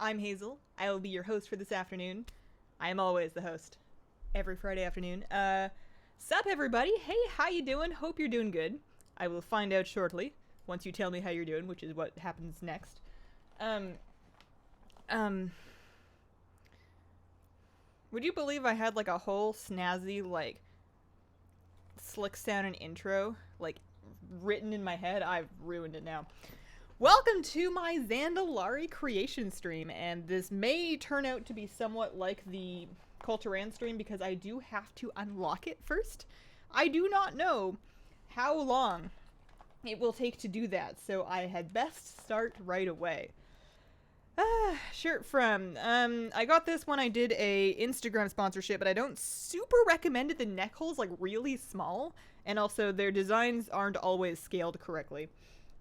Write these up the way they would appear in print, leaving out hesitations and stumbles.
I'm Hazel. I will be your host for this afternoon. I am always the host. Every Friday afternoon. Sup everybody? Hey, how you doing? Hope you're doing good. I will find out shortly, once you tell me how you're doing, which is what happens next. Would you believe I had, like, a whole snazzy, like, slick sound and intro, like, written in my head? I've ruined it now. Welcome to my Zandalari creation stream, and this may turn out to be somewhat like the Culturan stream because I do have to unlock it first. I do not know how long it will take to do that, so I had best start right away. Shirt from, I got this when I did a Instagram sponsorship, but I don't super recommend it. The neck hole's, like, really small, and also their designs aren't always scaled correctly.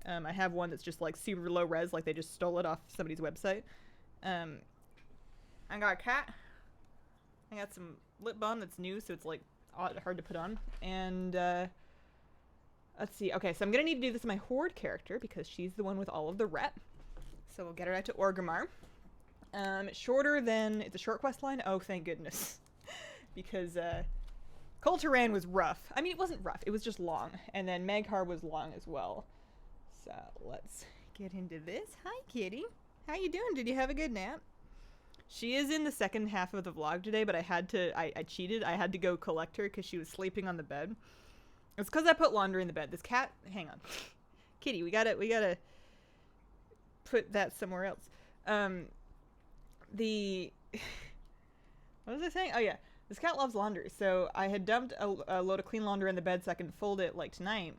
I have one that's just, like, super low res, like they just stole it off somebody's website. I got a cat. I got some lip balm that's new, so it's, like, hard to put on. And, let's see. Okay, so I'm gonna need to do this with my Horde character, because she's the one with all of the rep. So we'll get her out to Orgrimmar. It's shorter than... It's a short quest line? Oh, thank goodness. Because, Culturan was rough. I mean, it wasn't rough. It was just long. And then Maghar was long as well. So, let's get into this. Hi, kitty. How you doing? Did you have a good nap? She is in the second half of the vlog today, but I had to... I cheated. I had to go collect her because she was sleeping on the bed. It's because I put laundry in the bed. This cat... Hang on. Kitty, we gotta... put that somewhere else. What was I saying? Oh yeah, this cat loves laundry, so I had dumped a load of clean laundry in the bed so I can fold it, like, tonight.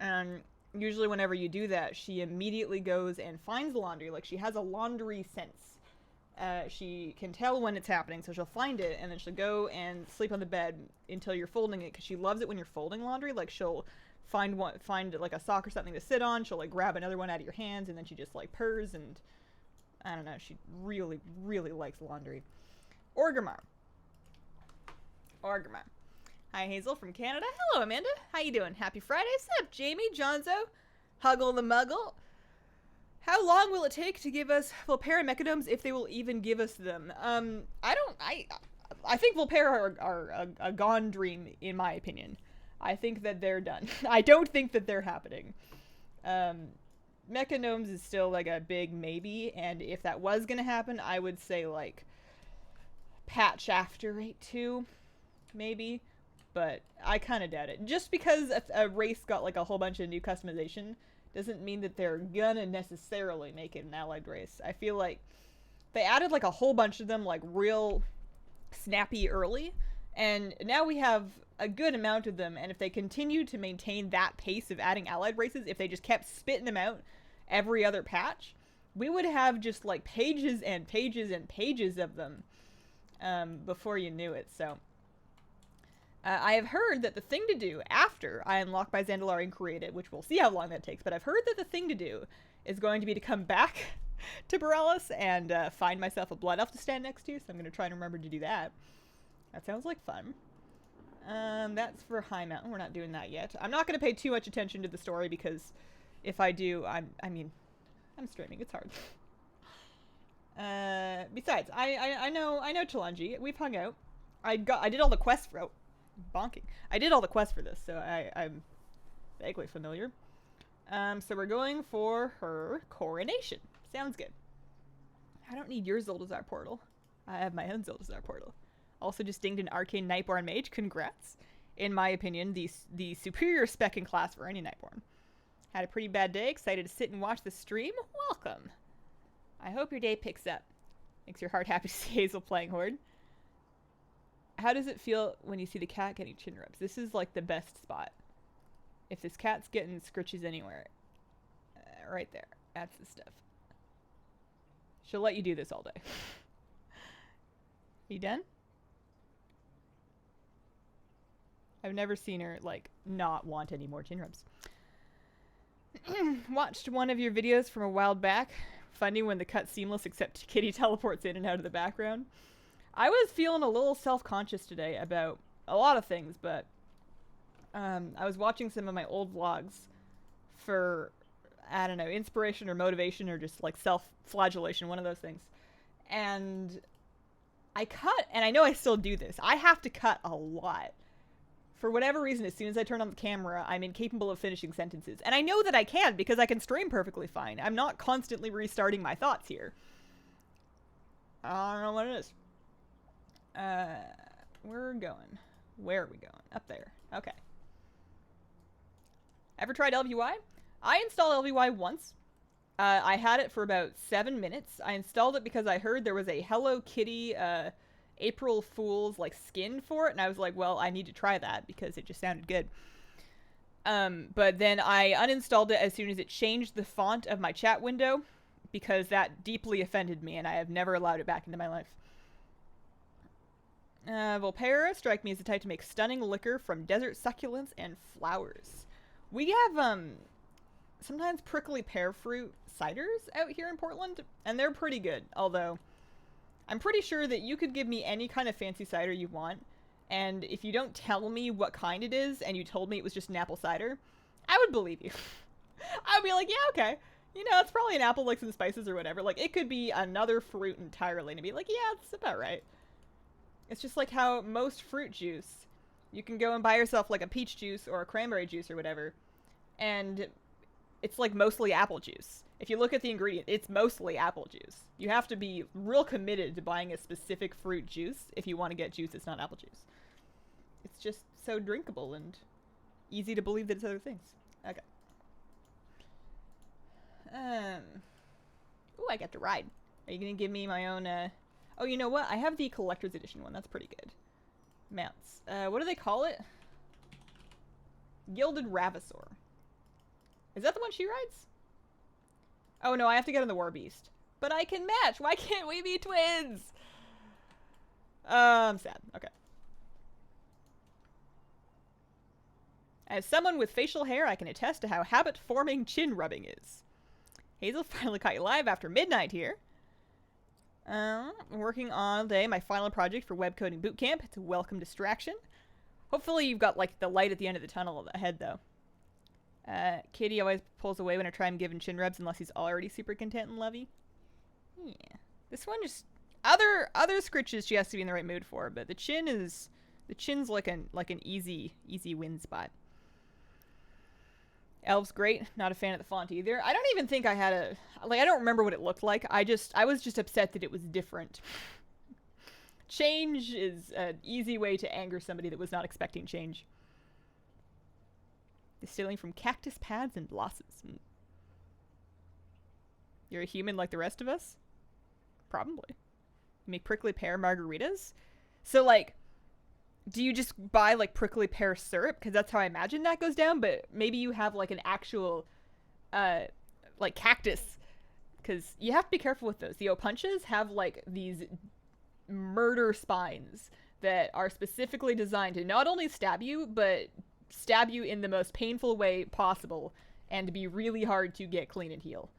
And usually whenever you do that, she immediately goes and finds the laundry. Like, she has a laundry sense. She can tell when it's happening, so she'll find it, and then she'll go and sleep on the bed until you're folding it, because she loves it when you're folding laundry. Like, she'll find like a sock or something to sit on, she'll, like, grab another one out of your hands, and then she just, like, purrs, and I don't know, she really, really likes laundry. Orgrimmar. Hi, Hazel from Canada. Hello, Amanda. How you doing? Happy Friday. Sup, Jamie, Jonzo, Huggle the Muggle. How long will it take to give us Volpera Mechanomes, if they will even give us them? I think Volpera are a gone dream, in my opinion. I think that they're done. I don't think that they're happening. Mechanomes is still, like, a big maybe, and if that was gonna happen, I would say, like, patch after 8.2, maybe, but I kind of doubt it. Just because a race got, like, a whole bunch of new customization doesn't mean that they're gonna necessarily make it an allied race. I feel like they added, like, a whole bunch of them, like, real snappy early, and now we have a good amount of them, and if they continue to maintain that pace of adding allied races, if they just kept spitting them out every other patch, we would have just, like, pages and pages and pages of them before you knew it. So I have heard that the thing to do after I unlock my Zandalari and create it, which we'll see how long that takes, but I've heard that the thing to do is going to be to come back to Barrels and find myself a blood elf to stand next to, so I'm going to try and remember to do that. That sounds like fun. That's for High Mountain. We're not doing that yet. I'm not going to pay too much attention to the story, because if I do, I'm streaming. It's hard. Besides, I know Chalanji. We've hung out. I did all the quests for... Oh, bonking. I did all the quests for this, so I'm vaguely familiar. So we're going for her coronation. Sounds good. I don't need your Zoltazar portal. I have my own Zoltazar portal. Also just dinged an Arcane Nightborn Mage. Congrats. In my opinion, the superior spec in class for any Nightborn. Had a pretty bad day. Excited to sit and watch the stream. Welcome. I hope your day picks up. Makes your heart happy to see Hazel playing Horde. How does it feel when you see the cat getting chin rubs? This is, like, the best spot. If this cat's getting scritches anywhere. Right there. That's the stuff. She'll let you do this all day. You done? I've never seen her, like, not want any more chin rubs. Watched one of your videos from a while back. Funny when the cut's seamless except Kitty teleports in and out of the background. I was feeling a little self-conscious today about a lot of things, but I was watching some of my old vlogs for, I don't know, inspiration or motivation or just, like, self-flagellation, one of those things. And I cut, and I know I still do this. I have to cut a lot. For whatever reason, as soon as I turn on the camera, I'm incapable of finishing sentences. And I know that I can, because I can stream perfectly fine. I'm not constantly restarting my thoughts here. I don't know what it is. We're going. Where are we going? Up there. Okay. Ever tried LVY? I installed LVY once. I had it for about 7 minutes. I installed it because I heard there was a Hello Kitty, April Fool's, like, skin for it. And I was like, well, I need to try that because it just sounded good. But then I uninstalled it as soon as it changed the font of my chat window because that deeply offended me and I have never allowed it back into my life. Volpera strike me as the type to make stunning liquor from desert succulents and flowers. We have, sometimes prickly pear fruit ciders out here in Portland, and they're pretty good, although I'm pretty sure that you could give me any kind of fancy cider you want, and if you don't tell me what kind it is, and you told me it was just an apple cider, I would believe you. I would be like, yeah, okay. You know, it's probably an apple, like some spices or whatever. Like, it could be another fruit entirely, and be like, yeah, it's about right. It's just like how most fruit juice, you can go and buy yourself like a peach juice or a cranberry juice or whatever, and it's like mostly apple juice. If you look at the ingredient, it's mostly apple juice. You have to be real committed to buying a specific fruit juice if you want to get juice that's not apple juice. It's just so drinkable and easy to believe that it's other things. Okay. Ooh, I get to ride. Are you gonna give me my own, Oh, you know what? I have the collector's edition one. That's pretty good. Mounts. What do they call it? Gilded Ravasor. Is that the one she rides? Oh no, I have to get on the War Beast. But I can match! Why can't we be twins? I'm sad. Okay. As someone with facial hair, I can attest to how habit-forming chin rubbing is. Hazel finally caught you live after midnight here. I'm working on today my final project for web coding bootcamp. It's a welcome distraction. Hopefully you've got like the light at the end of the tunnel ahead though. Kitty always pulls away when I try and give him chin rubs unless he's already super content and lovey. Yeah. This one just other scritches she has to be in the right mood for, but the chin's like an easy win spot. Elf's great. Not a fan of the font either. I don't even think I had I don't remember what it looked like. I was just upset that it was different. Change is an easy way to anger somebody that was not expecting change. Distilling from cactus pads and blossoms. You're a human like the rest of us? Probably. You make prickly pear margaritas? So, like, do you just buy, like, prickly pear syrup? Because that's how I imagine that goes down, but maybe you have, like, an actual, like, cactus. Because you have to be careful with those. The opunches have, like, these murder spines that are specifically designed to not only stab you, but stab you in the most painful way possible and be really hard to get clean and heal.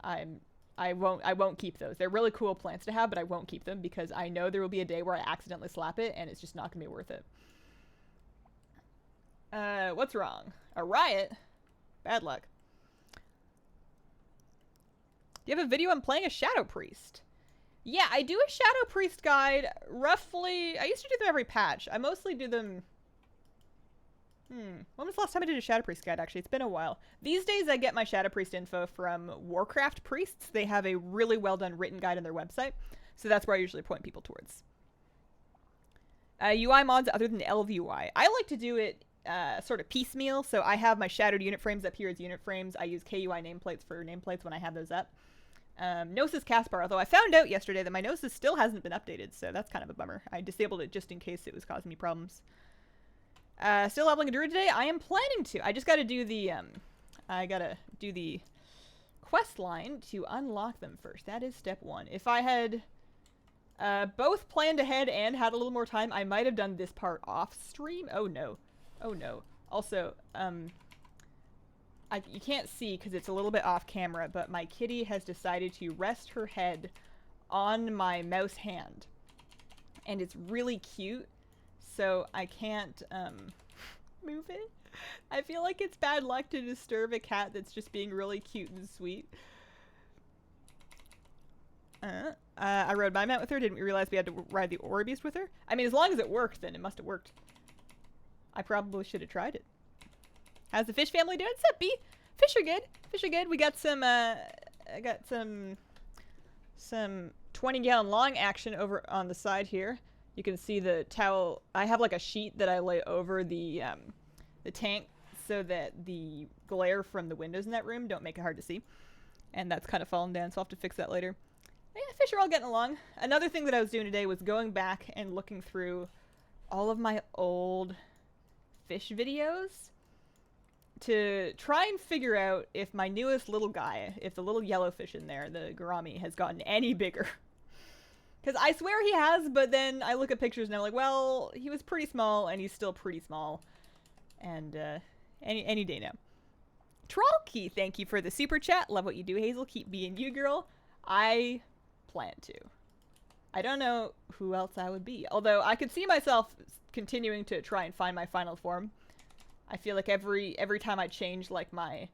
I won't keep those. They're really cool plants to have, but I won't keep them because I know there will be a day where I accidentally slap it and it's just not gonna be worth it. What's wrong? A riot? Bad luck. Do you have a video on playing a Shadow Priest? Yeah, I do a Shadow Priest guide roughly. I used to do them every patch. I mostly do them. When was the last time I did a Shadow Priest guide, actually? It's been a while. These days, I get my Shadow Priest info from Warcraft Priests. They have a really well-done written guide on their website, so that's where I usually point people towards. UI mods other than LVUI. I like to do it sort of piecemeal, so I have my shadowed unit frames up here as unit frames. I use KUI nameplates for nameplates when I have those up. Gnosis Caspar, although I found out yesterday that my Gnosis still hasn't been updated, so that's kind of a bummer. I disabled it just in case it was causing me problems. Still leveling a Druid today? I am planning to. I just gotta do the, quest line to unlock them first. That is step one. If I had, both planned ahead and had a little more time, I might have done this part off stream. Oh no. Oh no. Also, you can't see because it's a little bit off camera, but my kitty has decided to rest her head on my mouse hand. And it's really cute. So I can't move it. I feel like it's bad luck to disturb a cat that's just being really cute and sweet. I rode my mat with her. Didn't realize we had to ride the Ore Beast with her. I mean, as long as it worked, then it must have worked. I probably should have tried it. How's the fish family doing? What's up, B? Fish are good. Fish are good. We got some, I got some 20-gallon long action over on the side here. You can see the towel. I have like a sheet that I lay over the tank so that the glare from the windows in that room don't make it hard to see. And that's kind of fallen down, so I'll have to fix that later. Yeah, fish are all getting along. Another thing that I was doing today was going back and looking through all of my old fish videos to try and figure out if my newest little guy, if the little yellow fish in there, the gourami, has gotten any bigger. Because I swear he has, but then I look at pictures and I'm like, well, he was pretty small and he's still pretty small. And any day now. Trollkey, thank you for the super chat. Love what you do, Hazel. Keep being you, girl. I plan to. I don't know who else I would be. Although I could see myself continuing to try and find my final form. I feel like every time I change like my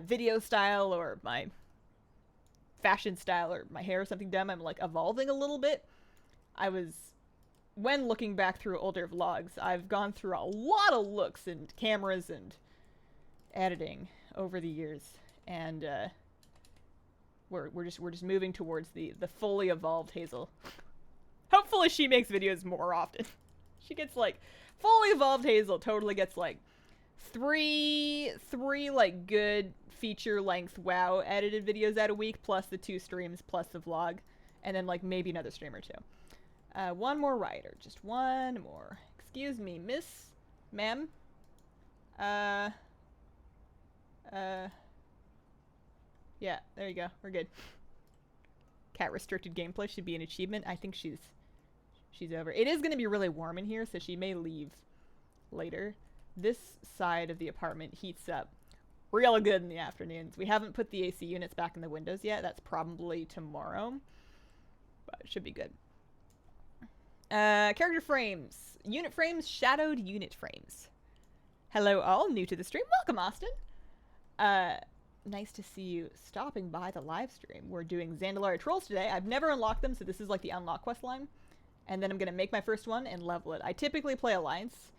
video style or my fashion style or my hair or something dumb, I'm like evolving a little bit. When looking back through older vlogs, I've gone through a lot of looks and cameras and editing over the years, and we're just moving towards the fully evolved Hazel. Hopefully she makes videos more often. She gets like fully evolved Hazel totally gets like three like good feature length WoW edited videos out a week, plus the 2 streams, plus the vlog, and then like maybe another stream or 2. One more rider, just one more. Excuse me, miss, ma'am. Yeah, there you go. We're good. Cat restricted gameplay should be an achievement. I think she's over. It is going to be really warm in here, so she may leave later. This side of the apartment heats up real good in the afternoons. We haven't put the AC units back in the windows yet. That's probably tomorrow, but it should be good. Character frames. Unit frames, shadowed unit frames. Hello all, new to the stream. Welcome, Austin. Nice to see you stopping by the live stream. We're doing Zandalari Trolls today. I've never unlocked them, so this is like the unlock quest line. And then I'm going to make my first one and level it. I typically play Alliance,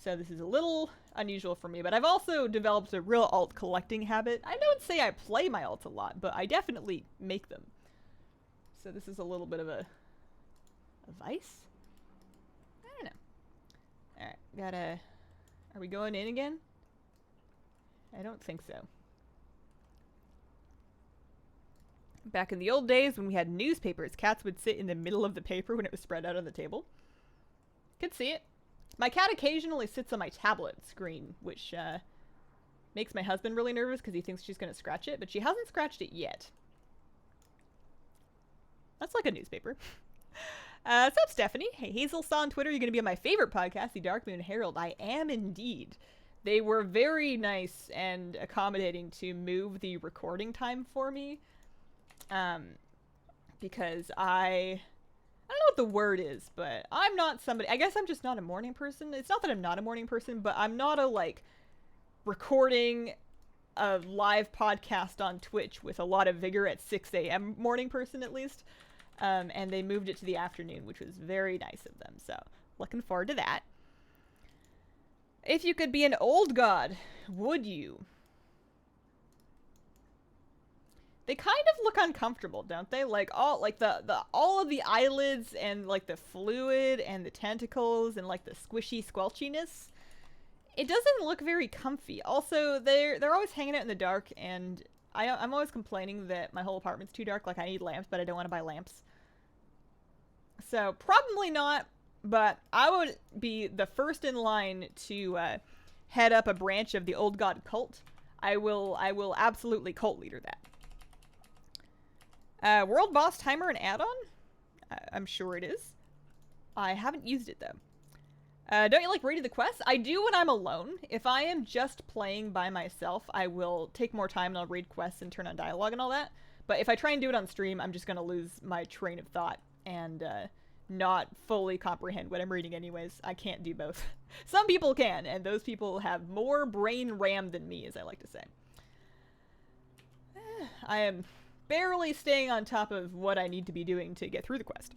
so this is a little unusual for me, but I've also developed a real alt collecting habit. I don't say I play my alts a lot, but I definitely make them. So this is a little bit of a vice? I don't know. Alright, gotta... Are we going in again? I don't think so. Back in the old days when we had newspapers, cats would sit in the middle of the paper when it was spread out on the table. Could see it. My cat occasionally sits on my tablet screen, which makes my husband really nervous because he thinks she's going to scratch it, but she hasn't scratched it yet. That's like a newspaper. What's up, Stephanie? Hey, Hazel saw on Twitter you're going to be on my favorite podcast, the Dark Moon Herald. I am indeed. They were very nice and accommodating to move the recording time for me. Because I don't know what the word is, but I'm not somebody, I guess I'm just not a morning person. It's not that I'm not a morning person, but I'm not a, like, recording a live podcast on Twitch with a lot of vigor at 6 a.m. morning person, at least. And they moved it to the afternoon, which was very nice of them. So, looking forward to that. If you could be an old god, would you? They kind of look uncomfortable, don't they? Like all of the eyelids and like the fluid and the tentacles and like the squishy squelchiness. It doesn't look very comfy. Also, they're always hanging out in the dark, and I'm always complaining that my whole apartment's too dark. Like, I need lamps, but I don't want to buy lamps. So probably not. But I would be the first in line to head up a branch of the old god cult. I will absolutely cult leader that. World boss timer and add-on? I'm sure it is. I haven't used it though. Don't you like reading the quests? I do when I'm alone. If I am just playing by myself, I will take more time and I'll read quests and turn on dialogue and all that. But if I try and do it on stream, I'm just going to lose my train of thought and not fully comprehend what I'm reading anyways. I can't do both. Some people can, and those people have more brain RAM than me, as I like to say. I am barely staying on top of what I need to be doing to get through the quest.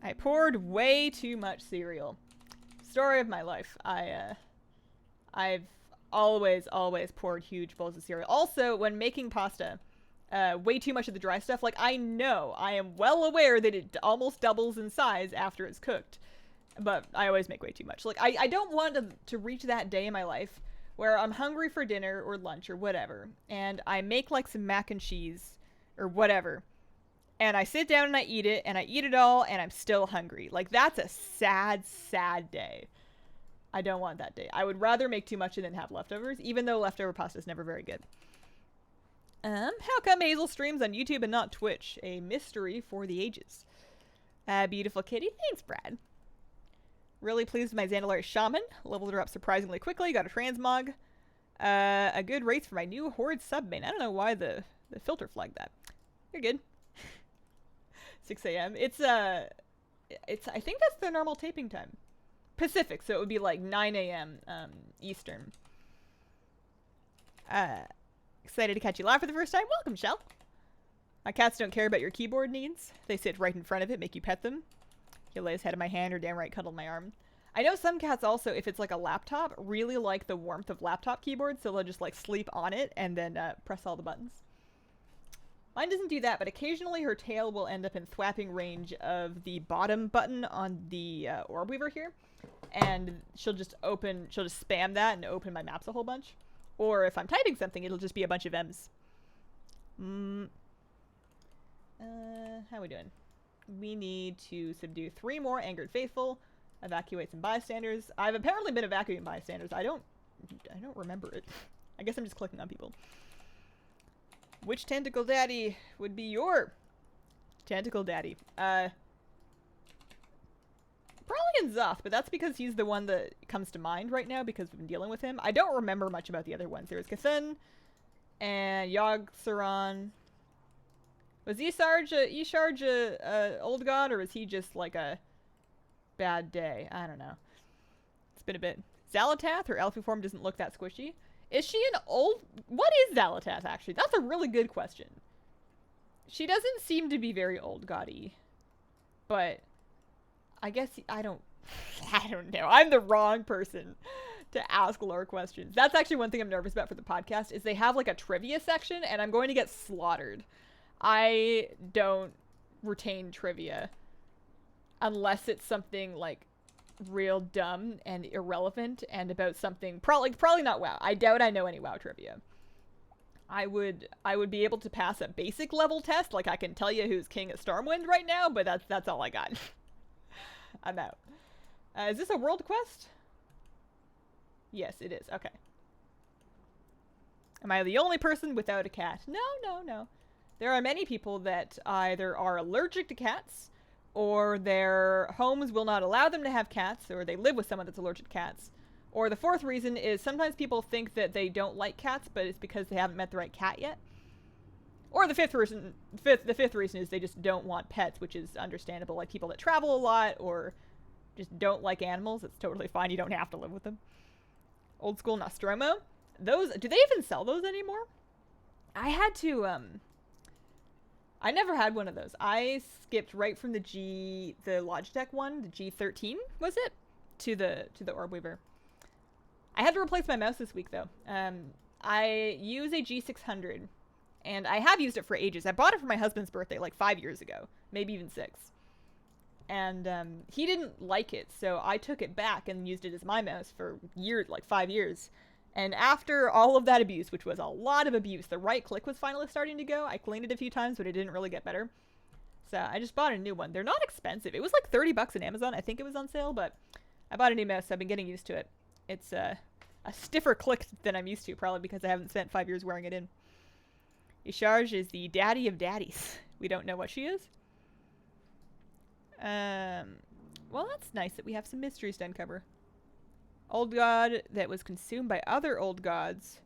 I poured way too much cereal. Story of my life. I've always poured huge bowls of cereal. Also, when making pasta, way too much of the dry stuff. Like, I am well aware that it almost doubles in size after it's cooked. But I always make way too much. Like, I don't want to reach that day in my life where I'm hungry for dinner or lunch or whatever, and I make, like, some mac and cheese or whatever, and I sit down and I eat it all, and I'm still hungry. Like, that's a sad, sad day. I don't want that day. I would rather make too much and then have leftovers, even though leftover pasta is never very good. How come Hazel streams on YouTube and not Twitch? A mystery for the ages. Beautiful kitty. Thanks, Brad. Really pleased with my Zandalari Shaman. Leveled her up surprisingly quickly. Got a transmog. A good race for my new Horde submain. I don't know why the filter flagged that. You're good. 6 a.m. It's I think that's the normal taping time. Pacific, so it would be like 9 a.m. Eastern. Excited to catch you live for the first time. Welcome, Shell. My cats don't care about your keyboard needs. They sit right in front of it, make you pet them. He'll lay his head on my hand or downright cuddle my arm. I know some cats also, if it's like a laptop, really like the warmth of laptop keyboards, so they'll just like sleep on it and then press all the buttons. Mine doesn't do that, but occasionally her tail will end up in thwapping range of the bottom button on the orb weaver here, and she'll just spam that and open my maps a whole bunch. Or if I'm typing something, it'll just be a bunch of M's. How we doing? We need to subdue 3 more angered faithful, evacuate some bystanders. I've apparently been evacuating bystanders. I don't remember it. I guess I'm just clicking on people. Which tentacle daddy would be your tentacle daddy? Probably N'Zoth, but that's because he's the one that comes to mind right now because we've been dealing with him. I don't remember much about the other ones. There was Kathin and Yogg-Saron. Was Isharj a old god, or was he just like a bad day? I don't know. It's been a bit. Xal'atath, her elfie form doesn't look that squishy. Is she an old... What is Xal'atath, actually? That's a really good question. She doesn't seem to be very old god-y. But I guess I don't know. I'm the wrong person to ask lore questions. That's actually one thing I'm nervous about for the podcast, is they have like a trivia section, and I'm going to get slaughtered. I don't retain trivia unless it's something like real dumb and irrelevant and about something probably not WoW. I doubt I know any WoW trivia. I would be able to pass a basic level test, like I can tell you who's King of Stormwind right now, but that's all I got. I'm out. Is this a world quest? Yes, it is. Okay. Am I the only person without a cat? No. There are many people that either are allergic to cats, or their homes will not allow them to have cats, or they live with someone that's allergic to cats. Or the fourth reason is sometimes people think that they don't like cats, but it's because they haven't met the right cat yet. Or the fifth reason is they just don't want pets, which is understandable. Like people that travel a lot or just don't like animals. It's totally fine. You don't have to live with them. Old school Nostromo. Those, do they even sell those anymore? I had to, I never had one of those. I skipped right from the Logitech one, the G13, was it? To the Orb Weaver. I had to replace my mouse this week, though. I use a G600, and I have used it for ages. I bought it for my husband's birthday, like 5 years ago, maybe even 6. And he didn't like it, so I took it back and used it as my mouse for years, like 5 years. And after all of that abuse, which was a lot of abuse, the right click was finally starting to go. I cleaned it a few times, but it didn't really get better. So I just bought a new one. They're not expensive. It was like $30 on Amazon. I think it was on sale, but I bought a new mouse, so I've been getting used to it. It's a stiffer click than I'm used to, probably because I haven't spent 5 years wearing it in. Isharj is the daddy of daddies. We don't know what she is. Well, that's nice that we have some mysteries to uncover. Old god that was consumed by other old gods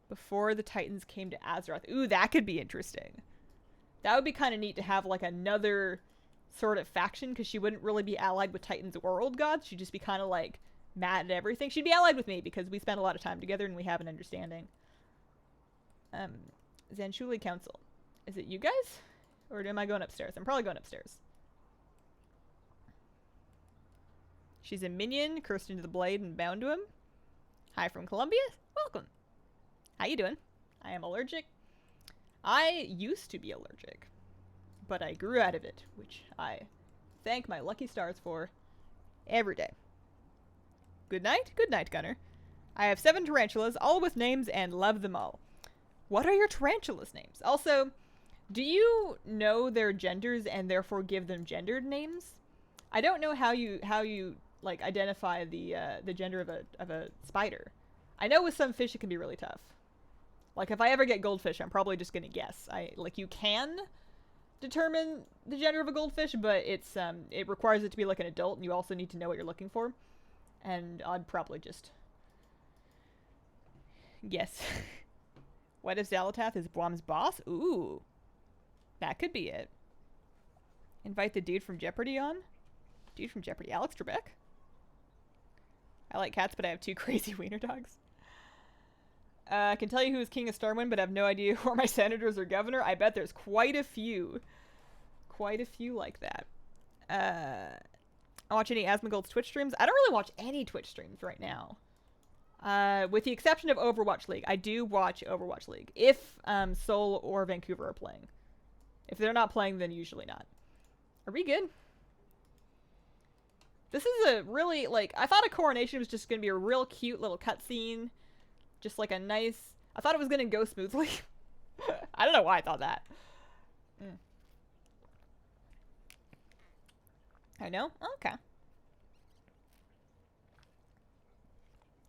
before the Titans came to Azeroth. Ooh, that could be interesting. That would be kind of neat to have like another sort of faction, because she wouldn't really be allied with Titans or old gods. She'd just be kind of like mad at everything. She'd be allied with me because we spend a lot of time together and we have an understanding. Zanshuli Council. Is it you guys? Or am I going upstairs? I'm probably going upstairs. She's a minion, cursed into the blade and bound to him. Hi from Colombia. Welcome. How you doing? I am allergic. I used to be allergic, but I grew out of it, which I thank my lucky stars for every day. Good night, Gunner. I have 7 tarantulas, all with names, and love them all. What are your tarantulas' names? Also, do you know their genders and therefore give them gendered names? I don't know how you like identify the gender of a spider. I know with some fish it can be really tough. Like if I ever get goldfish, I'm probably just gonna guess. You can determine the gender of a goldfish, but it's it requires it to be like an adult, and you also need to know what you're looking for. And I'd probably just guess. What if Xalatath is Blom's boss? Ooh, that could be it. Invite the dude from Jeopardy on. Dude from Jeopardy, Alex Trebek. I like cats, but I have 2 crazy wiener dogs. I can tell you who is king of Starwind, but I have no idea who are my senators or governor. I bet there's quite a few. Quite a few like that. I watch any Asmongold's Twitch streams. I don't really watch any Twitch streams right now. With the exception of Overwatch League. I do watch Overwatch League. If Seoul or Vancouver are playing. If they're not playing, then usually not. Are we good? This is a really, like, I thought a coronation was just going to be a real cute little cutscene. Just like a nice... I thought it was going to go smoothly. I don't know why I thought that. I know? Okay.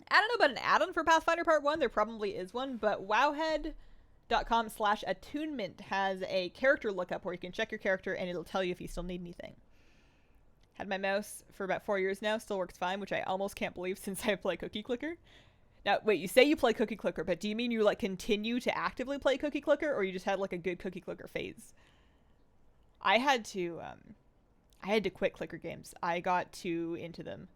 I don't know about an add-on for Pathfinder Part 1. There probably is one, but wowhead.com/attunement has a character lookup where you can check your character and it'll tell you if you still need anything. Had my mouse for about 4 years now. Still works fine, which I almost can't believe since I play Cookie Clicker. Now, wait, you say you play Cookie Clicker, but do you mean you, like, continue to actively play Cookie Clicker, or you just had, like, a good Cookie Clicker phase? I had to quit Clicker games. I got too into them.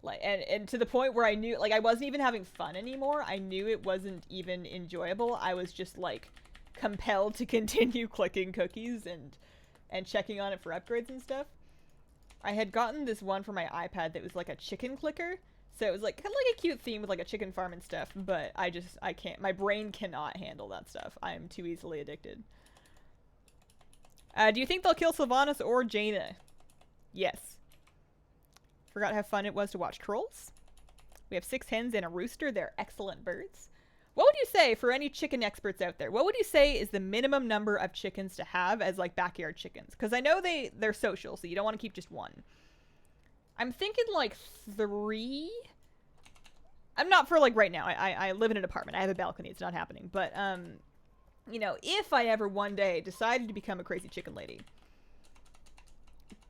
Like, and to the point where I knew, like, I wasn't even having fun anymore. I knew it wasn't even enjoyable. I was just, like, compelled to continue clicking cookies and checking on it for upgrades and stuff. I had gotten this one for my iPad that was, like, a chicken clicker. So it was like kind of like a cute theme with like a chicken farm and stuff, but I can't. My brain cannot handle that stuff. I am too easily addicted. Do you think they'll kill Sylvanas or Jaina? Yes. Forgot how fun it was to watch trolls. We have 6 hens and a rooster. They're excellent birds. What would you say, for any chicken experts out there, what would you say is the minimum number of chickens to have as like backyard chickens? Because I know they're social, so you don't want to keep just one. I'm thinking like 3. I'm not for like right now. I live in an apartment. I have a balcony. It's not happening. But, you know, if I ever one day decided to become a crazy chicken lady.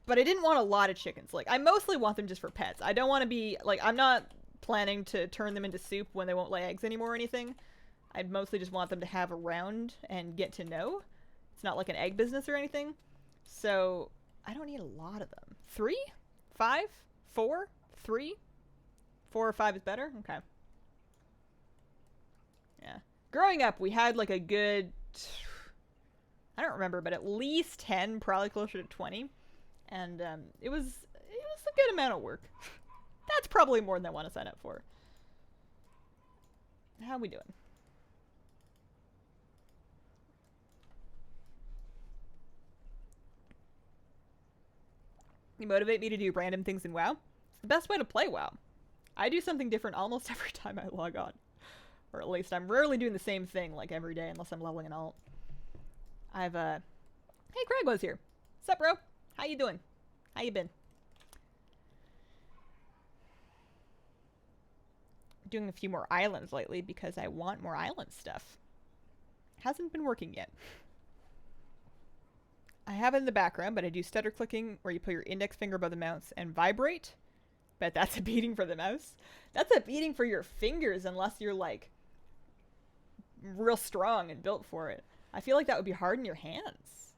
But I didn't want a lot of chickens. Like, I mostly want them just for pets. I don't want to be, like, I'm not planning to turn them into soup when they won't lay eggs anymore or anything. I'd mostly just want them to have around and get to know. It's not like an egg business or anything. So, I don't need a lot of them. 3? 5? 4? 3? 4 or 5 is better? Okay. Yeah. Growing up, we had like a good... I don't remember, but at least 10, probably closer to 20. And it was a good amount of work. That's probably more than I want to sign up for. How we doing? You motivate me to do random things in WoW. It's the best way to play WoW. I do something different almost every time I log on. Or at least I'm rarely doing the same thing like every day unless I'm leveling an alt. Hey, Greg was here. What's up, bro? How you doing? How you been? Doing a few more islands lately because I want more island stuff. Hasn't been working yet. I have it in the background, but I do stutter clicking where you put your index finger above the mouse and vibrate. Bet that's a beating for the mouse. That's a beating for your fingers unless you're like real strong and built for it. I feel like that would be hard in your hands.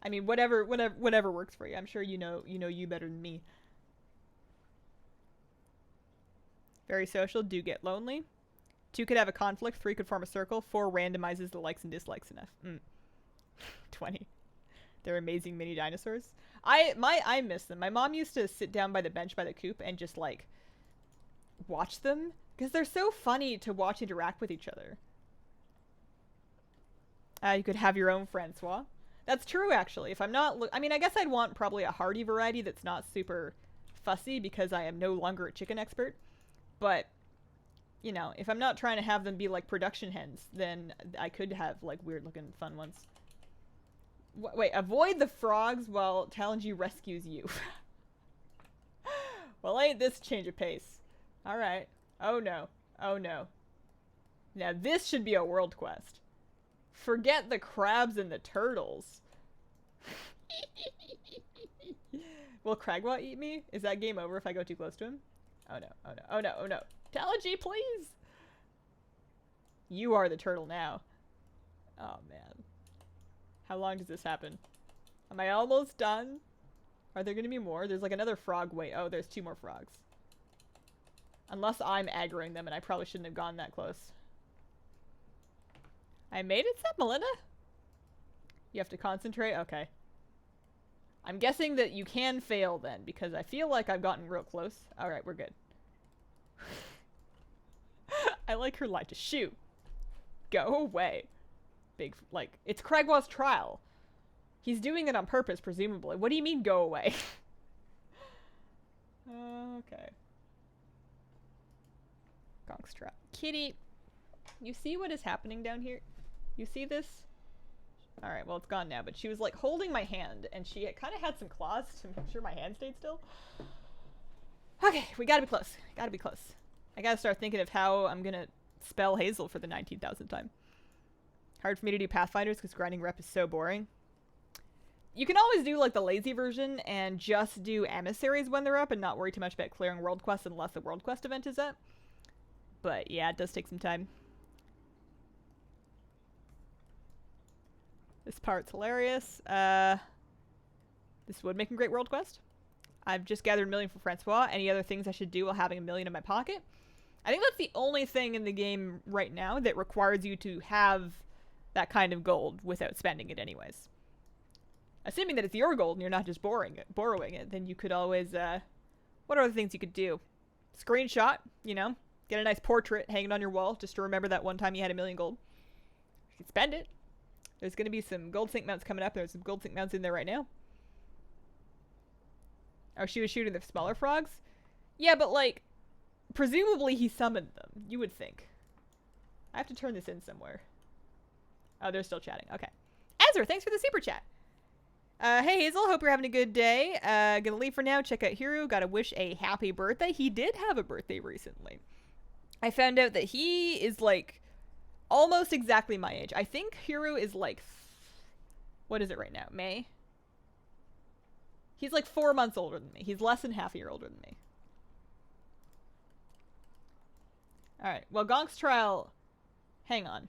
I mean, whatever works for you. I'm sure you know you better than me. Very social. Do get lonely. 2 could have a conflict, 3 could form a circle, 4 randomizes the likes and dislikes enough. 20. They're amazing mini dinosaurs. I miss them. My mom used to sit down by the bench by the coop and just like watch them because they're so funny to watch interact with each other. You could have your own Francois. That's true, actually. If I'm not... I mean, I guess I'd want probably a hardy variety that's not super fussy because I am no longer a chicken expert. But, you know, if I'm not trying to have them be like production hens, then I could have like weird-looking fun ones. Wait, avoid the frogs while Talenji rescues you. Well, ain't this change of pace. Alright. Oh no. Oh no. Now this should be a world quest. Forget the crabs and the turtles. Will Cragwa eat me? Is that game over if I go too close to him? Oh no, oh no, oh no, oh no. Talenji, please! You are the turtle now. Oh man. How long does this happen? Am I almost done? Are there gonna be more? There's like another frog. Wait, oh, there's 2 more frogs. Unless I'm aggroing them and I probably shouldn't have gone that close. I made it, said Melinda? You have to concentrate? Okay. I'm guessing that you can fail then, because I feel like I've gotten real close. Alright, we're good. I like her line to shoot. Go away. Big, like, it's Cragwa's trial. He's doing it on purpose, presumably. What do you mean, go away? Okay. Gonk's trap. Kitty, you see what is happening down here? You see this? Alright, well, it's gone now, but she was, like, holding my hand, and she kind of had some claws to make sure my hand stayed still. Okay, we gotta be close. Gotta be close. I gotta start thinking of how I'm gonna spell Hazel for the 19,000th time. Hard for me to do Pathfinders because grinding rep is so boring. You can always do, like, the lazy version and just do emissaries when they're up and not worry too much about clearing world quests unless the world quest event is up. But, yeah, it does take some time. This part's hilarious. This would make a great world quest. I've just gathered 1 million for Francois. Any other things I should do while having 1 million in my pocket? I think that's the only thing in the game right now that requires you to have that kind of gold without spending it anyways. Assuming that it's your gold and you're not just borrowing it, then you could always, what are the things you could do? Screenshot, you know? Get a nice portrait hanging on your wall just to remember that one time you had 1 million gold. You could spend it. There's going to be some gold sink mounts coming up. There's some gold sink mounts in there right now. Oh, she was shooting the smaller frogs? Yeah, but like, presumably he summoned them. You would think. I have to turn this in somewhere. Oh, they're still chatting. Okay. Ezra, thanks for the super chat. Hey Hazel, hope you're having a good day. Gonna leave for now. Check out Hiro. Gotta wish a happy birthday. He did have a birthday recently. I found out that he is like almost exactly my age. I think Hiro is like, what is it right now? May? He's like 4 months older than me. He's less than half a year older than me. Alright, well, Gonk's trial... Hang on.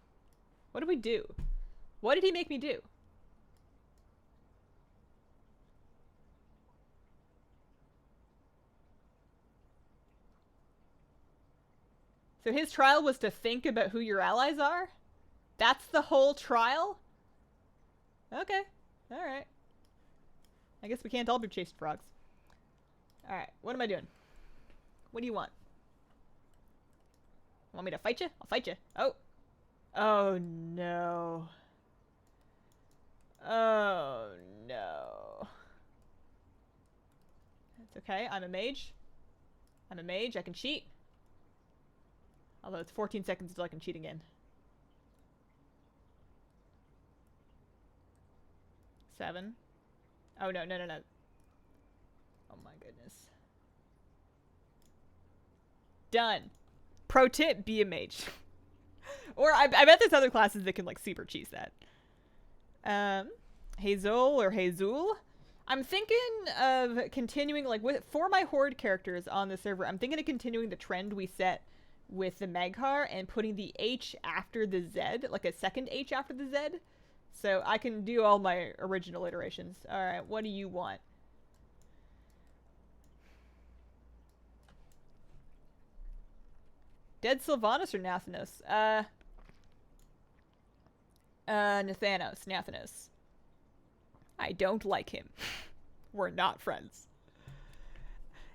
What did we do? What did he make me do? So his trial was to think about who your allies are? That's the whole trial? Okay. Alright. I guess we can't all be chased frogs. Alright, what am I doing? What do you want? Want me to fight you? I'll fight you. Oh. Oh no. Oh no. That's okay. I'm a mage. I'm a mage. I can cheat. Although it's 14 seconds until I can cheat again. 7. Oh no, no, no, no. Oh my goodness. Done. Pro tip, be a mage. Or I bet there's other classes that can like super cheese that. Hazel or Hazul. I'm thinking of continuing like for my Horde characters on the server, I'm thinking of continuing the trend we set with the Magcar and putting the H after the Z, like a second H after the Z. So I can do all my original iterations. Alright, what do you want? Dead Sylvanas or Nathanos? Nathanos. I don't like him. We're not friends.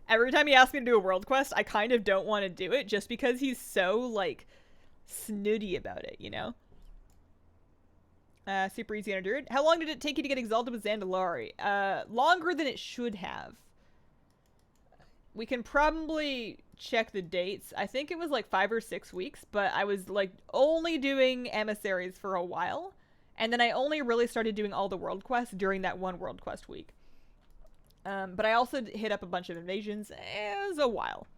Every time he asks me to do a world quest, I kind of don't want to do it just because he's so, like, snooty about it, you know? Super easy on a Druid. How long did it take you to get exalted with Zandalari? Longer than it should have. We can probably check the dates. I think it was like 5 or 6 weeks, but I was like only doing emissaries for a while. And then I only really started doing all the world quests during that one world quest week. But I also hit up a bunch of invasions. It was a while.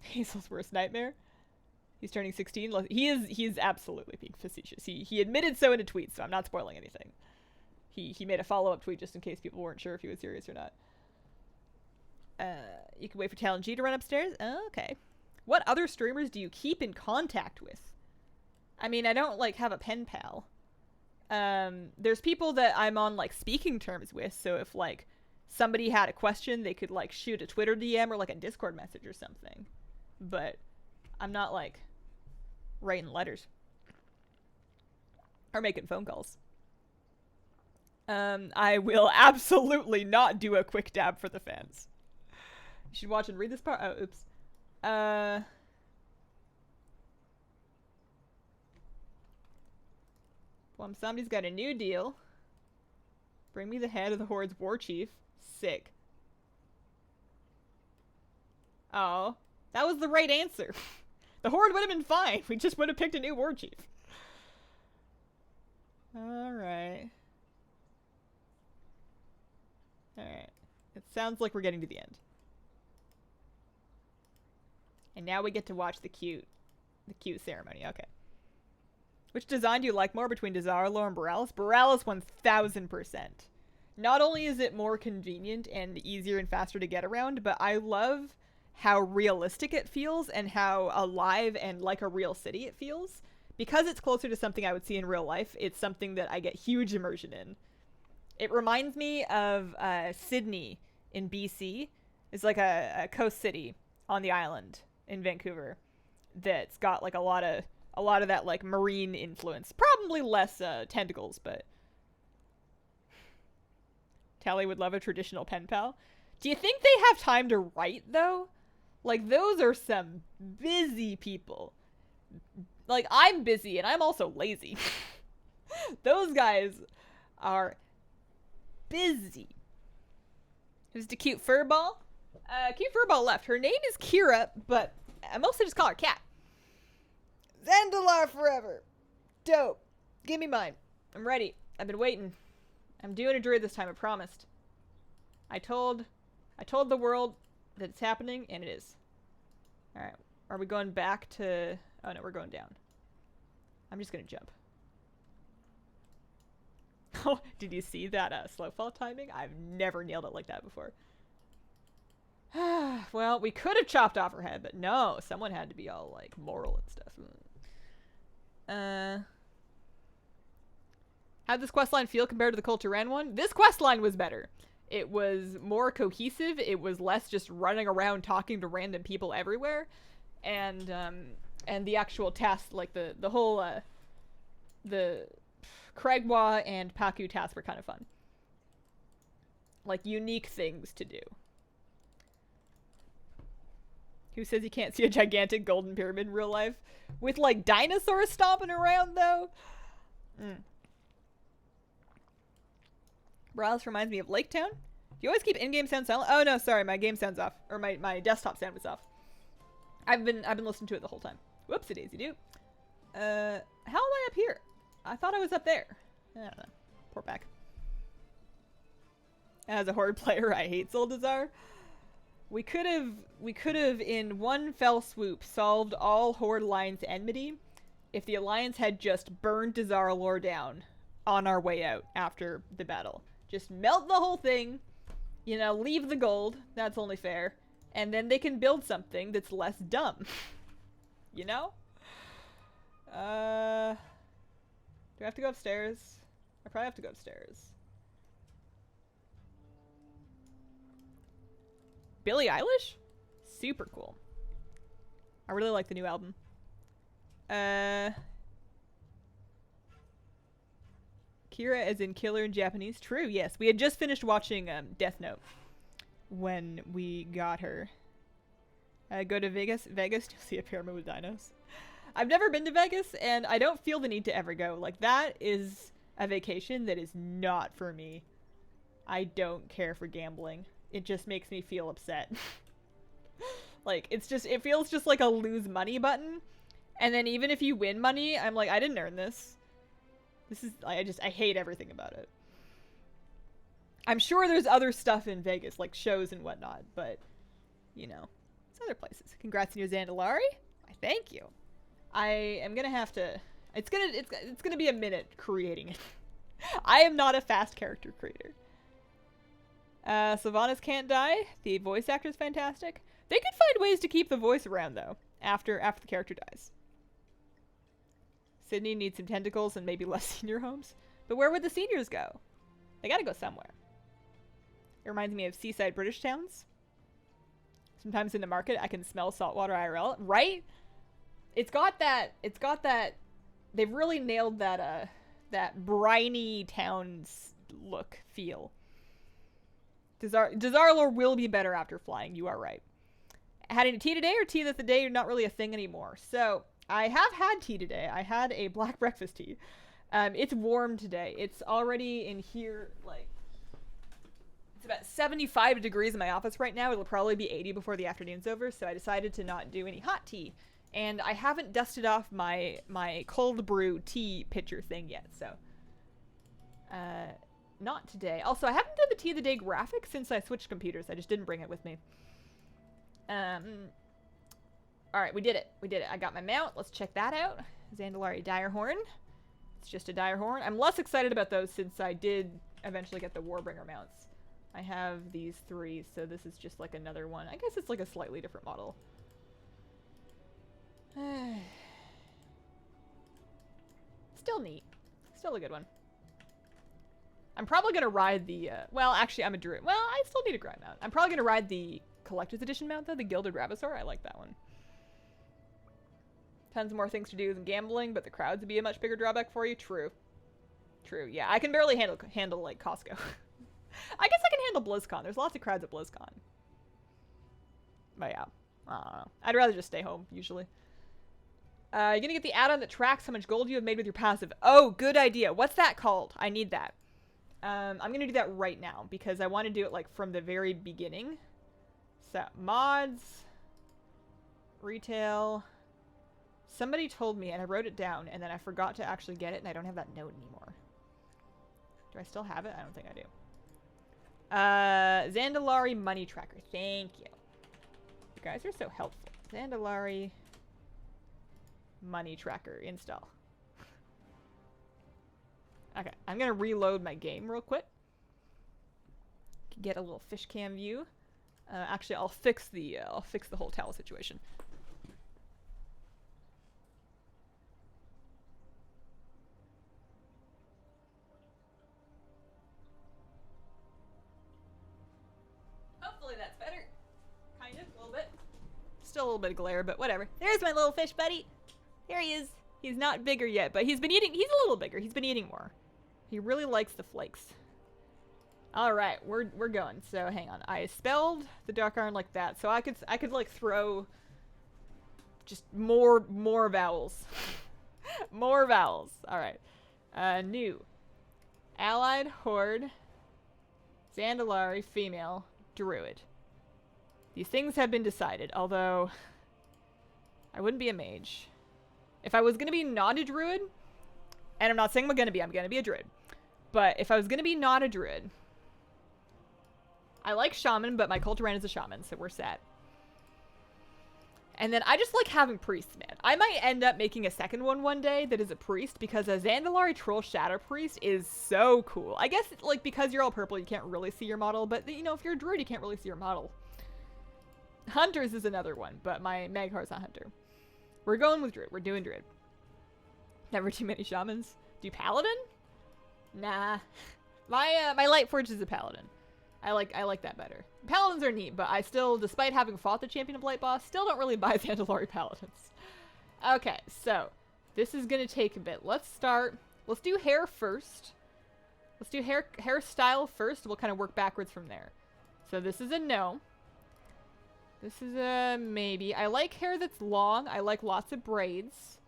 Hazel's worst nightmare. He's turning 16. He is absolutely being facetious. He admitted so in a tweet, so I'm not spoiling anything. He made a follow-up tweet just in case people weren't sure if he was serious or not. You can wait for Talon G to run upstairs? Oh, okay. What other streamers do you keep in contact with? I mean, I don't, like, have a pen pal. There's people that I'm on, like, speaking terms with, so if, like, somebody had a question, they could, like, shoot a Twitter DM or, like, a Discord message or something. But I'm not, like, writing letters. Or making phone calls. I will absolutely not do a quick dab for the fans. You should watch and read this part. Oh, oops. Well, somebody's got a new deal. Bring me the head of the Horde's war chief. Sick. Oh, that was the right answer. The Horde would have been fine. We just would have picked a new war chief. Alright. Alright. It sounds like we're getting to the end. And now we get to watch the cute ceremony. Okay. Which design do you like more between Desaralor and Borealis? Borealis 1000%. Not only is it more convenient and easier and faster to get around, but I love how realistic it feels and how alive and like a real city it feels. Because it's closer to something I would see in real life, it's something that I get huge immersion in. It reminds me of Sydney in BC. It's like a coast city on the island in Vancouver that's got like a lot of that like marine influence. Probably less tentacles, but Tally would love a traditional pen pal. Do you think they have time to write though? Like those are some busy people. Like I'm busy and I'm also lazy. Those guys are busy. Who's the cute furball? Cute furball left. Her name is Kira, but I mostly just call her Cat. Zandalar forever. Dope. Give me mine. I'm ready. I've been waiting. I'm doing a Druid this time, I promised. I told the world that it's happening, and it is. Alright. Are we going back to... Oh no, we're going down. I'm just gonna jump. Oh, did you see that slow fall timing? I've never nailed it like that before. Well, we could have chopped off her head, but no, someone had to be all like moral and stuff. How'd this questline feel compared to the Culturan one? This questline was better. It was more cohesive. It was less just running around talking to random people everywhere, and the actual task, like the whole the Craigwa and Paku tasks were kind of fun. Like unique things to do. Who says you can't see a gigantic golden pyramid in real life? With, like, dinosaurs stomping around, though? Borealis reminds me of Lake Town. Do you always keep in-game sound silent? Oh, no, sorry, my game sound's off. Or my desktop sound was off. I've been listening to it the whole time. Whoopsie-daisy do. How am I up here? I thought I was up there. I don't know. Poor back. As a Horde player, I hate Zuldazar. We could have in one fell swoop solved all Horde Alliance enmity if the Alliance had just burned Desaralor down on our way out after the battle. Just melt the whole thing, you know, leave the gold, that's only fair, and then they can build something that's less dumb. You know? Do I have to go upstairs? I probably have to go upstairs. Billie Eilish? super cool. I really like the new album. Kira as in killer in Japanese. True, yes. We had just finished watching Death Note when we got her. Go to Vegas to see a pyramid with dinos. I've never been to Vegas, and I don't feel the need to ever go. Like, that is a vacation that is not for me. I don't care for gambling. It just makes me feel upset. Like, it feels just like a lose money button. And then even if you win money, I'm like, I didn't earn this. I hate everything about it. I'm sure there's other stuff in Vegas, like shows and whatnot, but, you know, it's other places. Congrats on your Zandalari. I thank you. I am gonna have to, it's gonna be a minute creating it. I am not a fast character creator. Sylvanas can't die. The voice actor is fantastic. They could find ways to keep the voice around, though, after the character dies. Sydney needs some tentacles and maybe less senior homes. But where would the seniors go? They gotta go somewhere. It reminds me of seaside British towns. Sometimes in the market, I can smell saltwater IRL. Right? It's got that, they've really nailed that, that briny towns look, feel. Dazarlor will be better after flying, you are right. Had any tea today, or tea that the day are not really a thing anymore? So, I have had tea today. I had a black breakfast tea. It's warm today. It's already in here, like, it's about 75 degrees in my office right now. It'll probably be 80 before the afternoon's over, so I decided to not do any hot tea. And I haven't dusted off my cold brew tea pitcher thing yet, so. Not today. Also, I haven't done the tea of the day graphic since I switched computers. I just didn't bring it with me. Alright, we did it. I got my mount. Let's check that out. Zandalari Direhorn. It's just a Direhorn. I'm less excited about those since I did eventually get the Warbringer mounts. I have these 3, so this is just like another one. I guess it's like a slightly different model. Still neat. Still a good one. I'm probably going to ride the, well, actually, I'm a Druid. Well, I still need a grind mount. I'm probably going to ride the Collector's Edition mount, though, the Gilded Ravisaur. I like that one. Tons more things to do than gambling, but the crowds would be a much bigger drawback for you. True. True, yeah. I can barely handle like, Costco. I guess I can handle BlizzCon. There's lots of crowds at BlizzCon. But yeah, I don't know. I'd rather just stay home, usually. You're gonna get the add-on that tracks how much gold you have made with your passive. Oh, good idea. What's that called? I need that. I'm gonna do that right now because I want to do it like from the very beginning. So, mods, retail. Somebody told me and I wrote it down and then I forgot to actually get it and I don't have that note anymore. Do I still have it? I don't think I do. Zandalari money tracker. Thank you. You guys are so helpful. Zandalari money tracker install. Okay, I'm gonna reload my game real quick. Get a little fish cam view. Actually, I'll fix the whole towel situation. Hopefully that's better. Kind of, a little bit. Still a little bit of glare, but whatever. There's my little fish buddy. There he is. He's not bigger yet, but he's been eating. He's a little bigger. He's been eating more. He really likes the flakes. All right, we're going. So hang on. I spelled the dark iron like that, so I could like throw just more vowels, more vowels. All right. New, allied horde, Zandalari female druid. These things have been decided. Although I wouldn't be a mage if I was gonna be not a druid. And I'm not saying I'm gonna be a druid. But if I was gonna be not a druid, I like shaman, but my Cultiran is a shaman, so we're set. And then I just like having priests, man. I might end up making a second one day that is a priest, because a Zandalari Troll Shadow Priest is so cool. I guess, like, because you're all purple, you can't really see your model, but, you know, if you're a druid, you can't really see your model. Hunters is another one, but my Maghar's not hunter. We're going with druid. We're doing druid. Never too many shamans. Do paladin? Nah. My Lightforge is a paladin. I like that better. Paladins are neat, but I still, despite having fought the Champion of Light boss, still don't really buy Zandalari Paladins. Okay, so this is gonna take a bit. Let's do hair first. Let's do hairstyle first. We'll kind of work backwards from there. So this is a no. This is a maybe. I like hair that's long. I like lots of braids.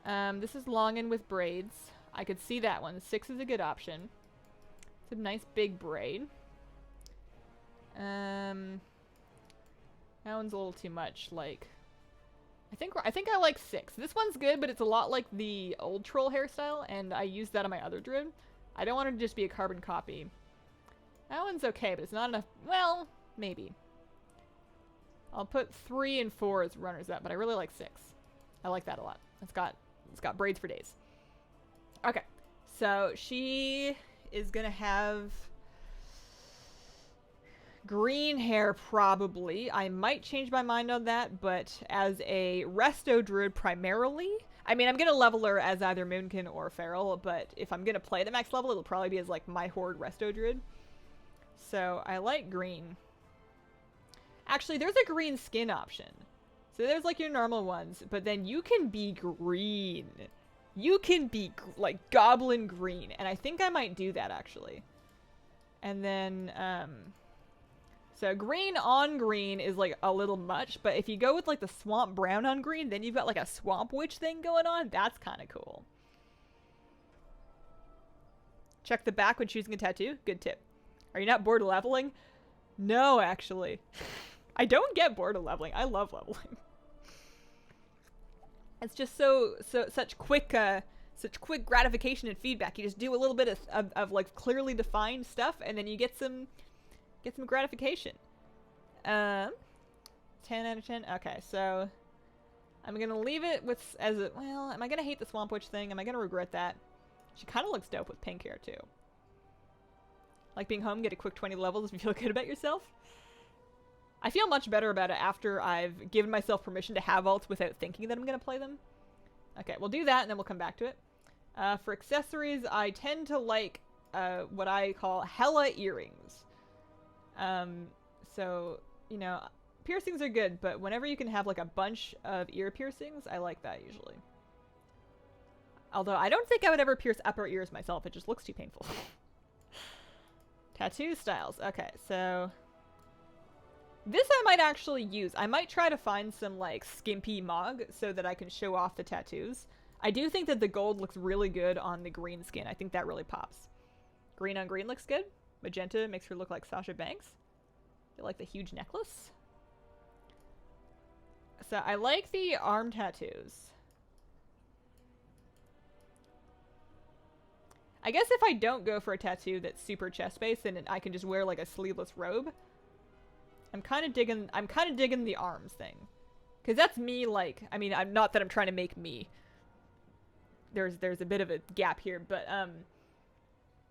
This is long and with braids. I could see that one. 6 is a good option. It's a nice big braid. That one's a little too much. Like, I think I like 6. This one's good, but it's a lot like the old troll hairstyle, and I used that on my other druid. I don't want it to just be a carbon copy. That one's okay, but it's not enough. Well, maybe. I'll put 3 and 4 as runners up, but I really like 6. I like that a lot. It's got braids for days. Okay, so she is gonna have green hair, probably. I might change my mind on that, but as a resto druid primarily, I mean, I'm gonna level her as either Moonkin or Feral, but if I'm gonna play the max level, it'll probably be as like my Horde resto druid. So I like green. Actually, there's a green skin option. So there's like your normal ones, but then you can be green. You can be like goblin green, and I think I might do that actually. And then, so green on green is like a little much, but if you go with like the swamp brown on green, then you've got like a swamp witch thing going on. That's kind of cool. Check the back when choosing a tattoo. Good tip. Are you not bored of leveling? No, actually. I don't get bored of leveling. I love leveling. It's just such quick gratification and feedback. You just do a little bit of like clearly defined stuff, and then you get some gratification. 10 out of 10. Okay, so I'm gonna leave it with well. Am I gonna hate the swamp witch thing? Am I gonna regret that? She kind of looks dope with pink hair too. Like being home, get a quick 20 levels if you feel good about yourself. I feel much better about it after I've given myself permission to have alts without thinking that I'm going to play them. Okay, we'll do that and then we'll come back to it. For accessories, I tend to like what I call hella earrings. So, you know, piercings are good, but whenever you can have like a bunch of ear piercings, I like that usually. Although I don't think I would ever pierce upper ears myself, it just looks too painful. Tattoo styles. Okay, so this I might actually use. I might try to find some like skimpy mog so that I can show off the tattoos. I do think that the gold looks really good on the green skin. I think that really pops. Green on green looks good. Magenta makes her look like Sasha Banks. You like the huge necklace? So I like the arm tattoos. I guess if I don't go for a tattoo that's super chest-based, then I can just wear like a sleeveless robe. I'm kind of digging the arms thing. Because that's me, like, I mean, I'm not that I'm trying to make me. There's a bit of a gap here, but,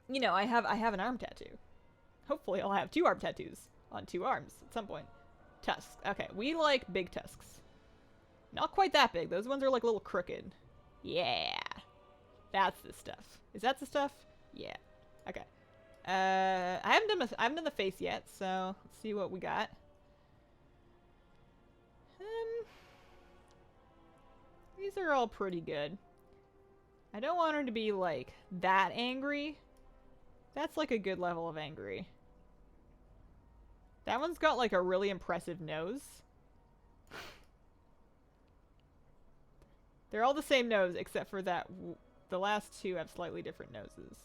you know, I have an arm tattoo. Hopefully I'll have 2 arm tattoos on 2 arms at some point. Tusks. Okay, we like big tusks. Not quite that big. Those ones are like a little crooked. Yeah. That's the stuff. Is that the stuff? Yeah. Okay. I haven't done the face yet, so let's see what we got. These are all pretty good. I don't want her to be like that angry. That's like a good level of angry. That one's got like a really impressive nose. They're all the same nose except for that the last 2 have slightly different noses.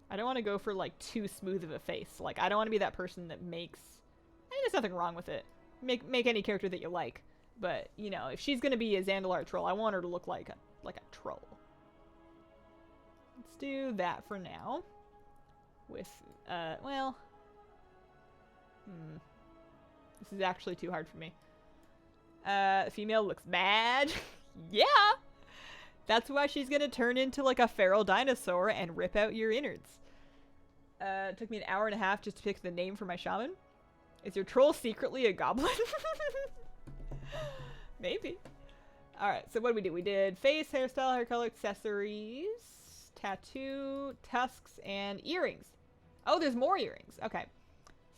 I don't want to go for like too smooth of a face. Like I don't want to be that person that makes. I mean, there's nothing wrong with it. Make any character that you like, but you know, if she's gonna be a Zandalari Troll, I want her to look like a troll. Let's do that for now. With well, this is actually too hard for me. Female looks mad. Yeah, that's why she's gonna turn into like a feral dinosaur and rip out your innards. It took me an hour and a half just to pick the name for my shaman. Is your troll secretly a goblin? Maybe. Alright, so what did we do? We did face, hairstyle, hair color, accessories. tattoo, tusks, and earrings. Oh, there's more earrings. Okay.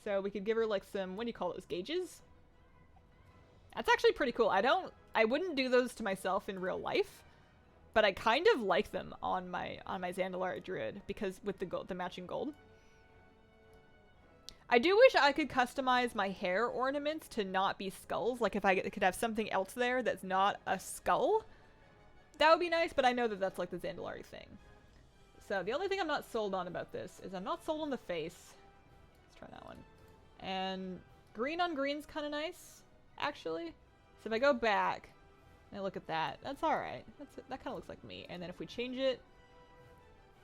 So we could give her like some, what do you call those, gauges? That's actually pretty cool. I wouldn't do those to myself in real life, but I kind of like them on my Zandalari Druid because with the gold, the matching gold. I do wish I could customize my hair ornaments to not be skulls. Like if I could have something else there that's not a skull, that would be nice, but I know that that's like the Zandalari thing. So the only thing I'm not sold on about this is I'm not sold on the face. Let's try that one. And green on green's kind of nice, actually. So if I go back and I look at that, that's alright. That kind of looks like me. And then if we change it,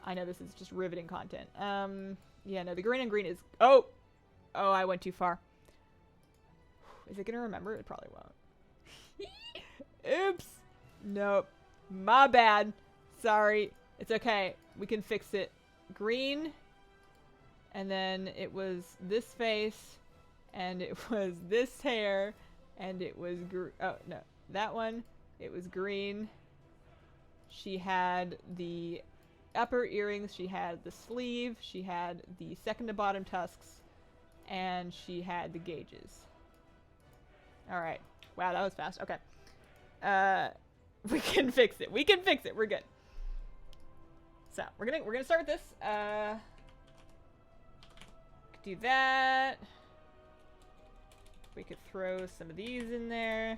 I know this is just riveting content. Yeah, no, the green on green is... Oh, I went too far. Is it going to remember? It probably won't. Oops. Nope. My bad. Sorry. It's okay. We can fix it. Green. And then it was this face. And it was this hair. And it was... Oh, no. That one. It was green. She had the upper earrings. She had the sleeve. She had the second to bottom tusks. And she had the gauges. Alright. Wow, that was fast. Okay. We can fix it. We can fix it. We're good. So, we're gonna start with this. Do that. We could throw some of these in there.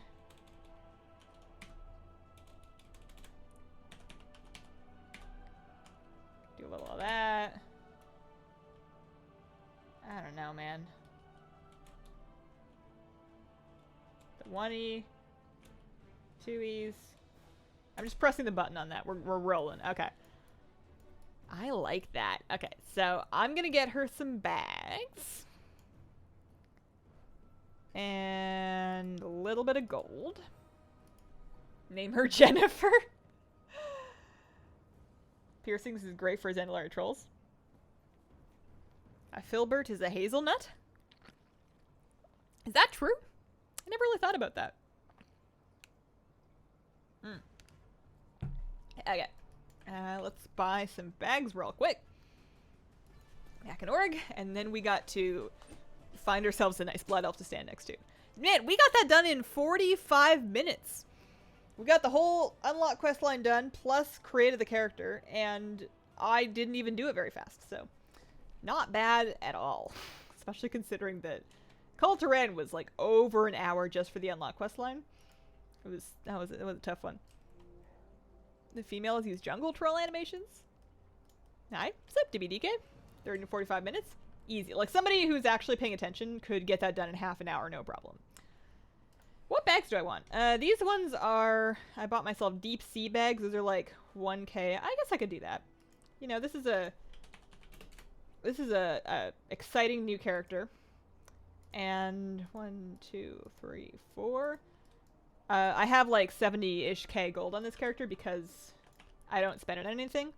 Do a little of that. I don't know, man. The 1E. 2Es. I'm just pressing the button on that. We're rolling. Okay. I like that. Okay, so I'm gonna get her some bags. And a little bit of gold. Name her Jennifer. Piercings is great for Zandalari Trolls. A filbert is a hazelnut. Is that true? I never really thought about that. Okay. Let's buy some bags real quick. Back in org. And then we got to find ourselves a nice blood elf to stand next to. Man, we got that done in 45 minutes. We got the whole unlock questline done, plus created the character, and I didn't even do it very fast, so... Not bad at all. Especially considering that Call to Ran was like over an hour just for the unlock questline. It was a tough one. The females use jungle troll animations. Nice. What's up, DBDK? 30 to 45 minutes. Easy. Like somebody who's actually paying attention could get that done in half an hour, no problem. What bags do I want? These ones are... I bought myself deep sea bags. Those are like 1K. I guess I could do that. You know, this is a exciting new character. And 1, 2, 3, 4. I have like 70-ish K gold on this character because I don't spend it on anything.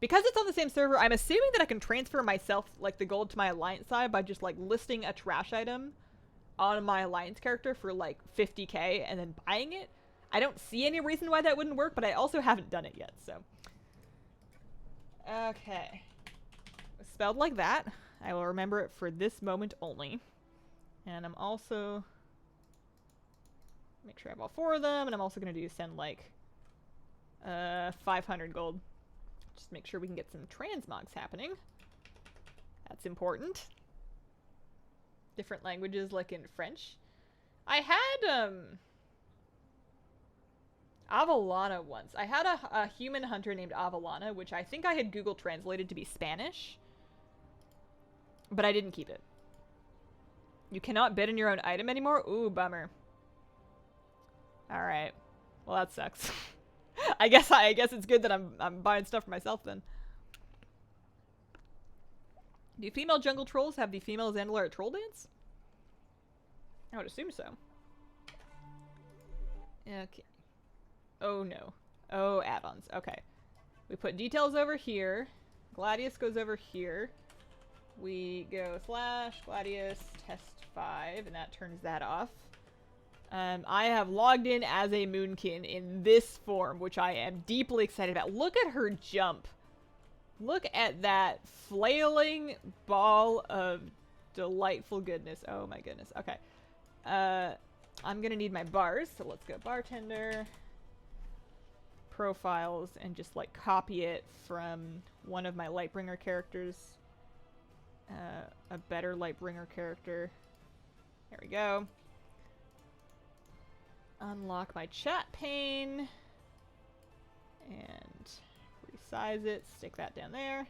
Because it's on the same server, I'm assuming that I can transfer myself, like the gold to my alliance side by just like listing a trash item on my alliance character for like 50K and then buying it. I don't see any reason why that wouldn't work, but I also haven't done it yet, so. Okay. Spelled like that. I will remember it for this moment only. And I'm also... Make sure I have all 4 of them, and I'm also going to send like 500 gold. Just make sure we can get some transmogs happening. That's important. Different languages like in French. I had Avalana once. I had a human hunter named Avalana, which I think I had Google translated to be Spanish. But I didn't keep it. You cannot bid on your own item anymore? Ooh, bummer. Alright. Well, that sucks. I guess it's good that I'm buying stuff for myself then. Do female jungle trolls have the female Zandalari troll dance? I would assume so. Okay. Oh no. Oh, add-ons. Okay. We put details over here. Gladius goes over here. We go / Gladius test 5, and that turns that off. I have logged in as a Moonkin in this form, which I am deeply excited about. Look at her jump. Look at that flailing ball of delightful goodness. Oh my goodness. Okay. I'm gonna need my bars, so let's go bartender, profiles, and just like copy it from one of my Lightbringer characters. A better Lightbringer character. There we go. Unlock my chat pane. And resize it. Stick that down there.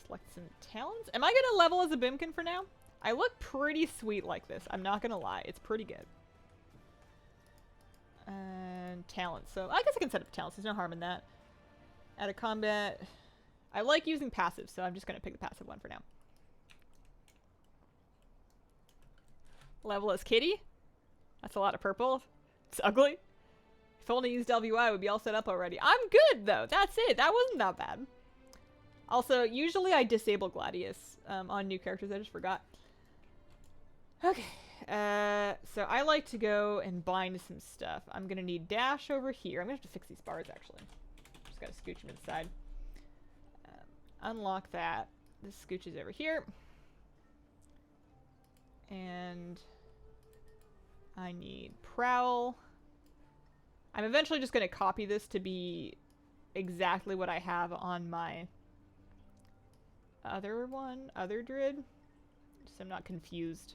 Select some talents. Am I gonna level as a Bimkin for now? I look pretty sweet like this. I'm not gonna lie. It's pretty good. And talents. So I guess I can set up talents. There's no harm in that. Add a combat. I like using passive, so I'm just gonna pick the passive one for now. Level as Kitty. That's a lot of purple. It's ugly. If only used LVY, would be all set up already. I'm good though. That's it. That wasn't that bad. Also, usually I disable Gladius on new characters. I just forgot. Okay. So I like to go and bind some stuff. I'm gonna need dash over here. I'm gonna have to fix these bards actually. Just gotta scooch them inside. Unlock that. This scooches over here. And I need prowl. I'm eventually just going to copy this to be exactly what I have on my other druid. Just so I'm not confused.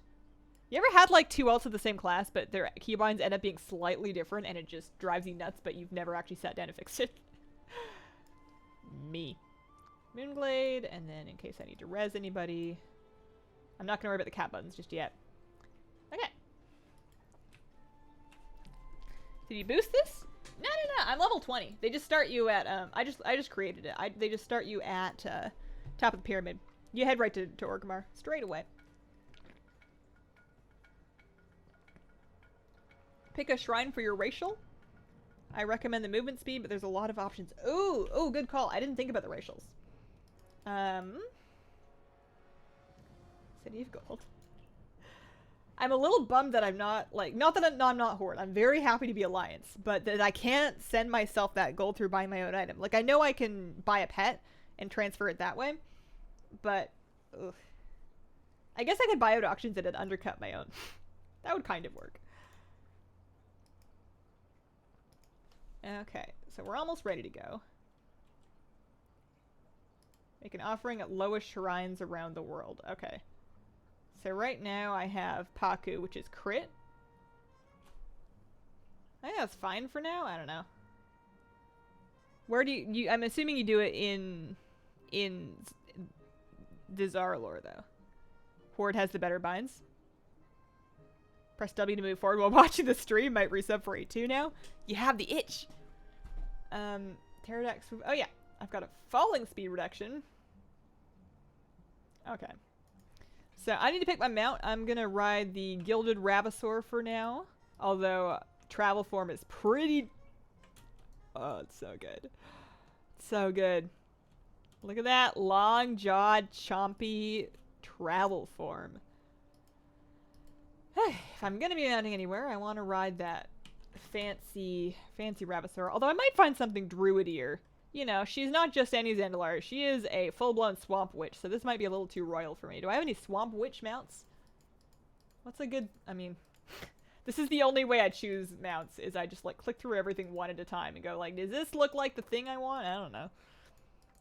You ever had like two ults of the same class, but their keybinds end up being slightly different and it just drives you nuts, but you've never actually sat down and fixed it? Me. Moonglade, and then in case I need to res anybody. I'm not going to worry about the cat buttons just yet. Okay. Did you boost this? No. I'm level 20. They just start you at, I just created it. They just start you at, top of the pyramid. You head right to Orgrimmar. Straight away. Pick a shrine for your racial. I recommend the movement speed, but there's a lot of options. Ooh, good call. I didn't think about the racials. City of Gold. I'm a little bummed that I'm not, like, not that I'm not Horde. I'm very happy to be Alliance, but that I can't send myself that gold through buying my own item. Like, I know I can buy a pet and transfer it that way, but, ugh. I guess I could buy out auctions and undercut my own. That would kind of work. Okay, so we're almost ready to go. Make an offering at lowest shrines around the world. Okay. So right now I have Paku, which is crit. I think that's fine for now. I don't know. Where do you I'm assuming you do it in the Zandalari though. Horde has the better binds. Press W to move forward while watching the stream. Might resub for A2 now. You have the itch. Pterodax. Oh yeah, I've got a falling speed reduction. Okay. So I need to pick my mount. I'm gonna ride the Gilded Ravisaur for now. Although travel form is pretty... Oh, it's so good. So good. Look at that long-jawed, chompy travel form. If I'm gonna be mounting anywhere, I want to ride that fancy Ravisaur. Although I might find something druidier. You know, she's not just any Zandalari. She is a full-blown swamp witch, so this might be a little too royal for me. Do I have any swamp witch mounts? What's a good... I mean, this is the only way I choose mounts, is I just, like, click through everything one at a time and go, like, does this look like the thing I want? I don't know.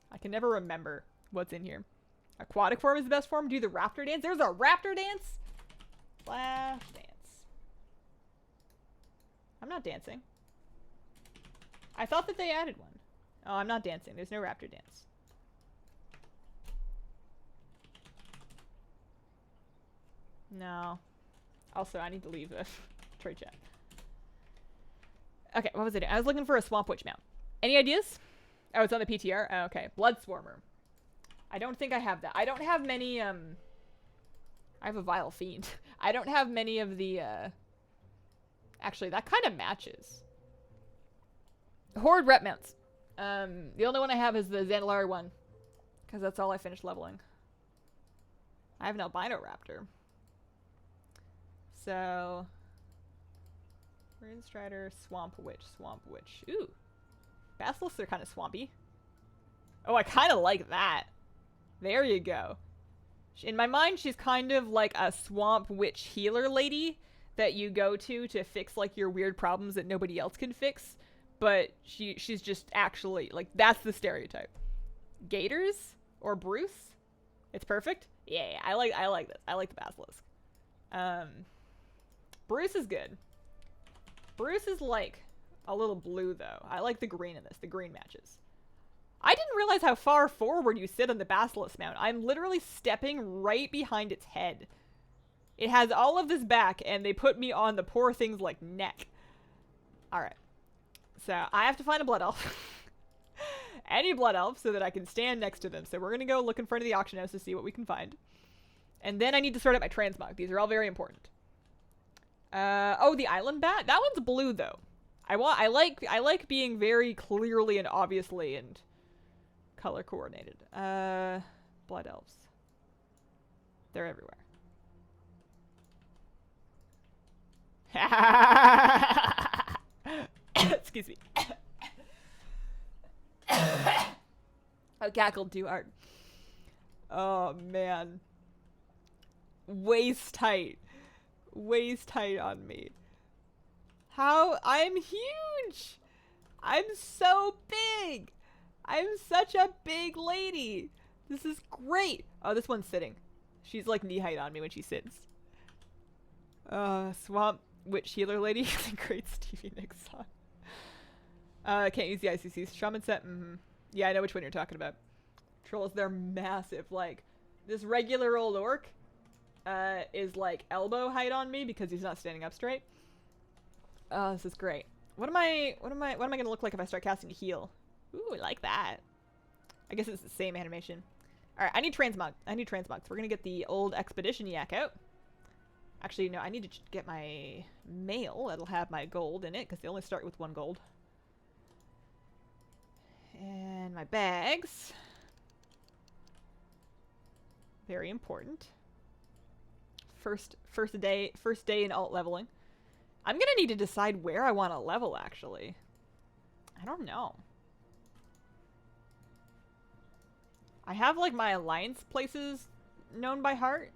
I can never remember what's in here. Aquatic form is the best form. Do the raptor dance. There's a raptor dance? Flash dance. I'm not dancing. I thought that they added one. Oh, I'm not dancing. There's no raptor dance. No. Also, I need to leave the trade chat. Okay, what was it? I was looking for a Swamp Witch mount. Any ideas? Oh, it's on the PTR? Oh, okay. Blood Swarmer. I don't think I have that. I don't have many, I have a Vile Fiend. I don't have many of the, Actually, that kind of matches. Horde rep mounts. The only one I have is the Zandalari one. Because that's all I finished leveling. I have an Albino Raptor. So... Runestrider, Swamp Witch. Ooh. Basilisks are kind of swampy. Oh, I kind of like that. There you go. In my mind, she's kind of like a swamp witch healer lady that you go to fix like your weird problems that nobody else can fix. But she's just actually like, that's the stereotype. Gators or Bruce? It's perfect. Yeah, I like this. I like the basilisk. Bruce is good. Bruce is like a little blue though. I like the green in this. The green matches. I didn't realize how far forward you sit on the basilisk mount. I'm literally stepping right behind its head. It has all of this back, and they put me on the poor thing's, like, neck. Alright. So, I have to find a blood elf. Any blood elf, so that I can stand next to them. So, we're gonna go look in front of the auction house to see what we can find. And then I need to sort out my transmog. These are all very important. Oh, the island bat? That one's blue, though. I like being very clearly and obviously and color coordinated. Blood elves. They're everywhere. Excuse me. Oh, cackled too hard. Oh, man. Waist tight. Waist tight on me. How? I'm huge! I'm so big! I'm such a big lady! This is great! Oh, this one's sitting. She's like knee height on me when she sits. Swamp Witch Healer Lady. Great Stevie Nicks song. Can't use the ICC. Shaman set. Yeah, I know which one you're talking about. Trolls, they're massive. Like, this regular old orc is like elbow height on me because he's not standing up straight. Oh, this is great. What am I gonna look like if I start casting heal? Ooh, I like that. I guess it's the same animation. Alright, I need transmog. So we're gonna get the old expedition yak out. Actually, no, I need to get my mail. That'll have my gold in it, because they only start with 1 gold. And my bags. Very important. First day in alt leveling. I'm gonna need to decide where I want to level, actually. I don't know. I have, like, my alliance places known by heart,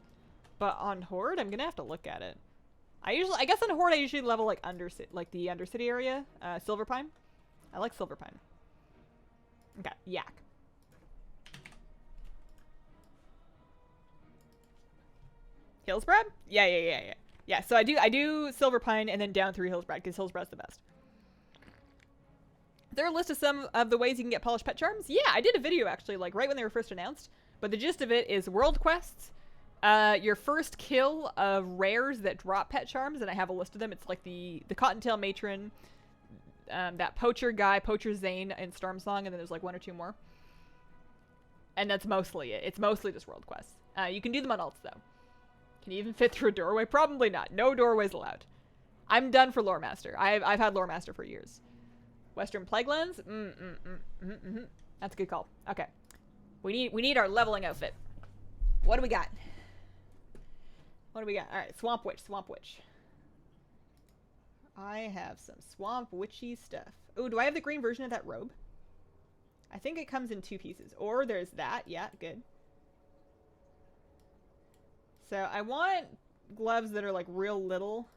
but on Horde, I'm gonna have to look at it. I guess on Horde, I usually level, like, the Undercity area, Silverpine. I like Silverpine. Okay, yak. Hillsbrad? Yeah. Yeah, so I do Silverpine and then down through Hillsbrad, because Hillsbrad's the best. Is there a list of some of the ways you can get polished pet charms? Yeah, I did a video actually, like right when they were first announced. But the gist of it is world quests, your first kill of rares that drop pet charms, and I have a list of them. It's like the Cottontail Matron, that Poacher guy, Poacher Zane in Stormsong, and then there's like 1 or 2 more. And that's mostly it. It's mostly just world quests. You can do them on alts though. Can you even fit through a doorway? Probably not. No doorways allowed. I'm done for Lore Master. I've had Lore Master for years. Western Plaguelands? That's a good call. Okay. We need our leveling outfit. What do we got? Alright, Swamp Witch. I have some Swamp Witchy stuff. Oh, do I have the green version of that robe? I think it comes in 2 pieces. Or there's that. Yeah, good. So I want gloves that are like real little.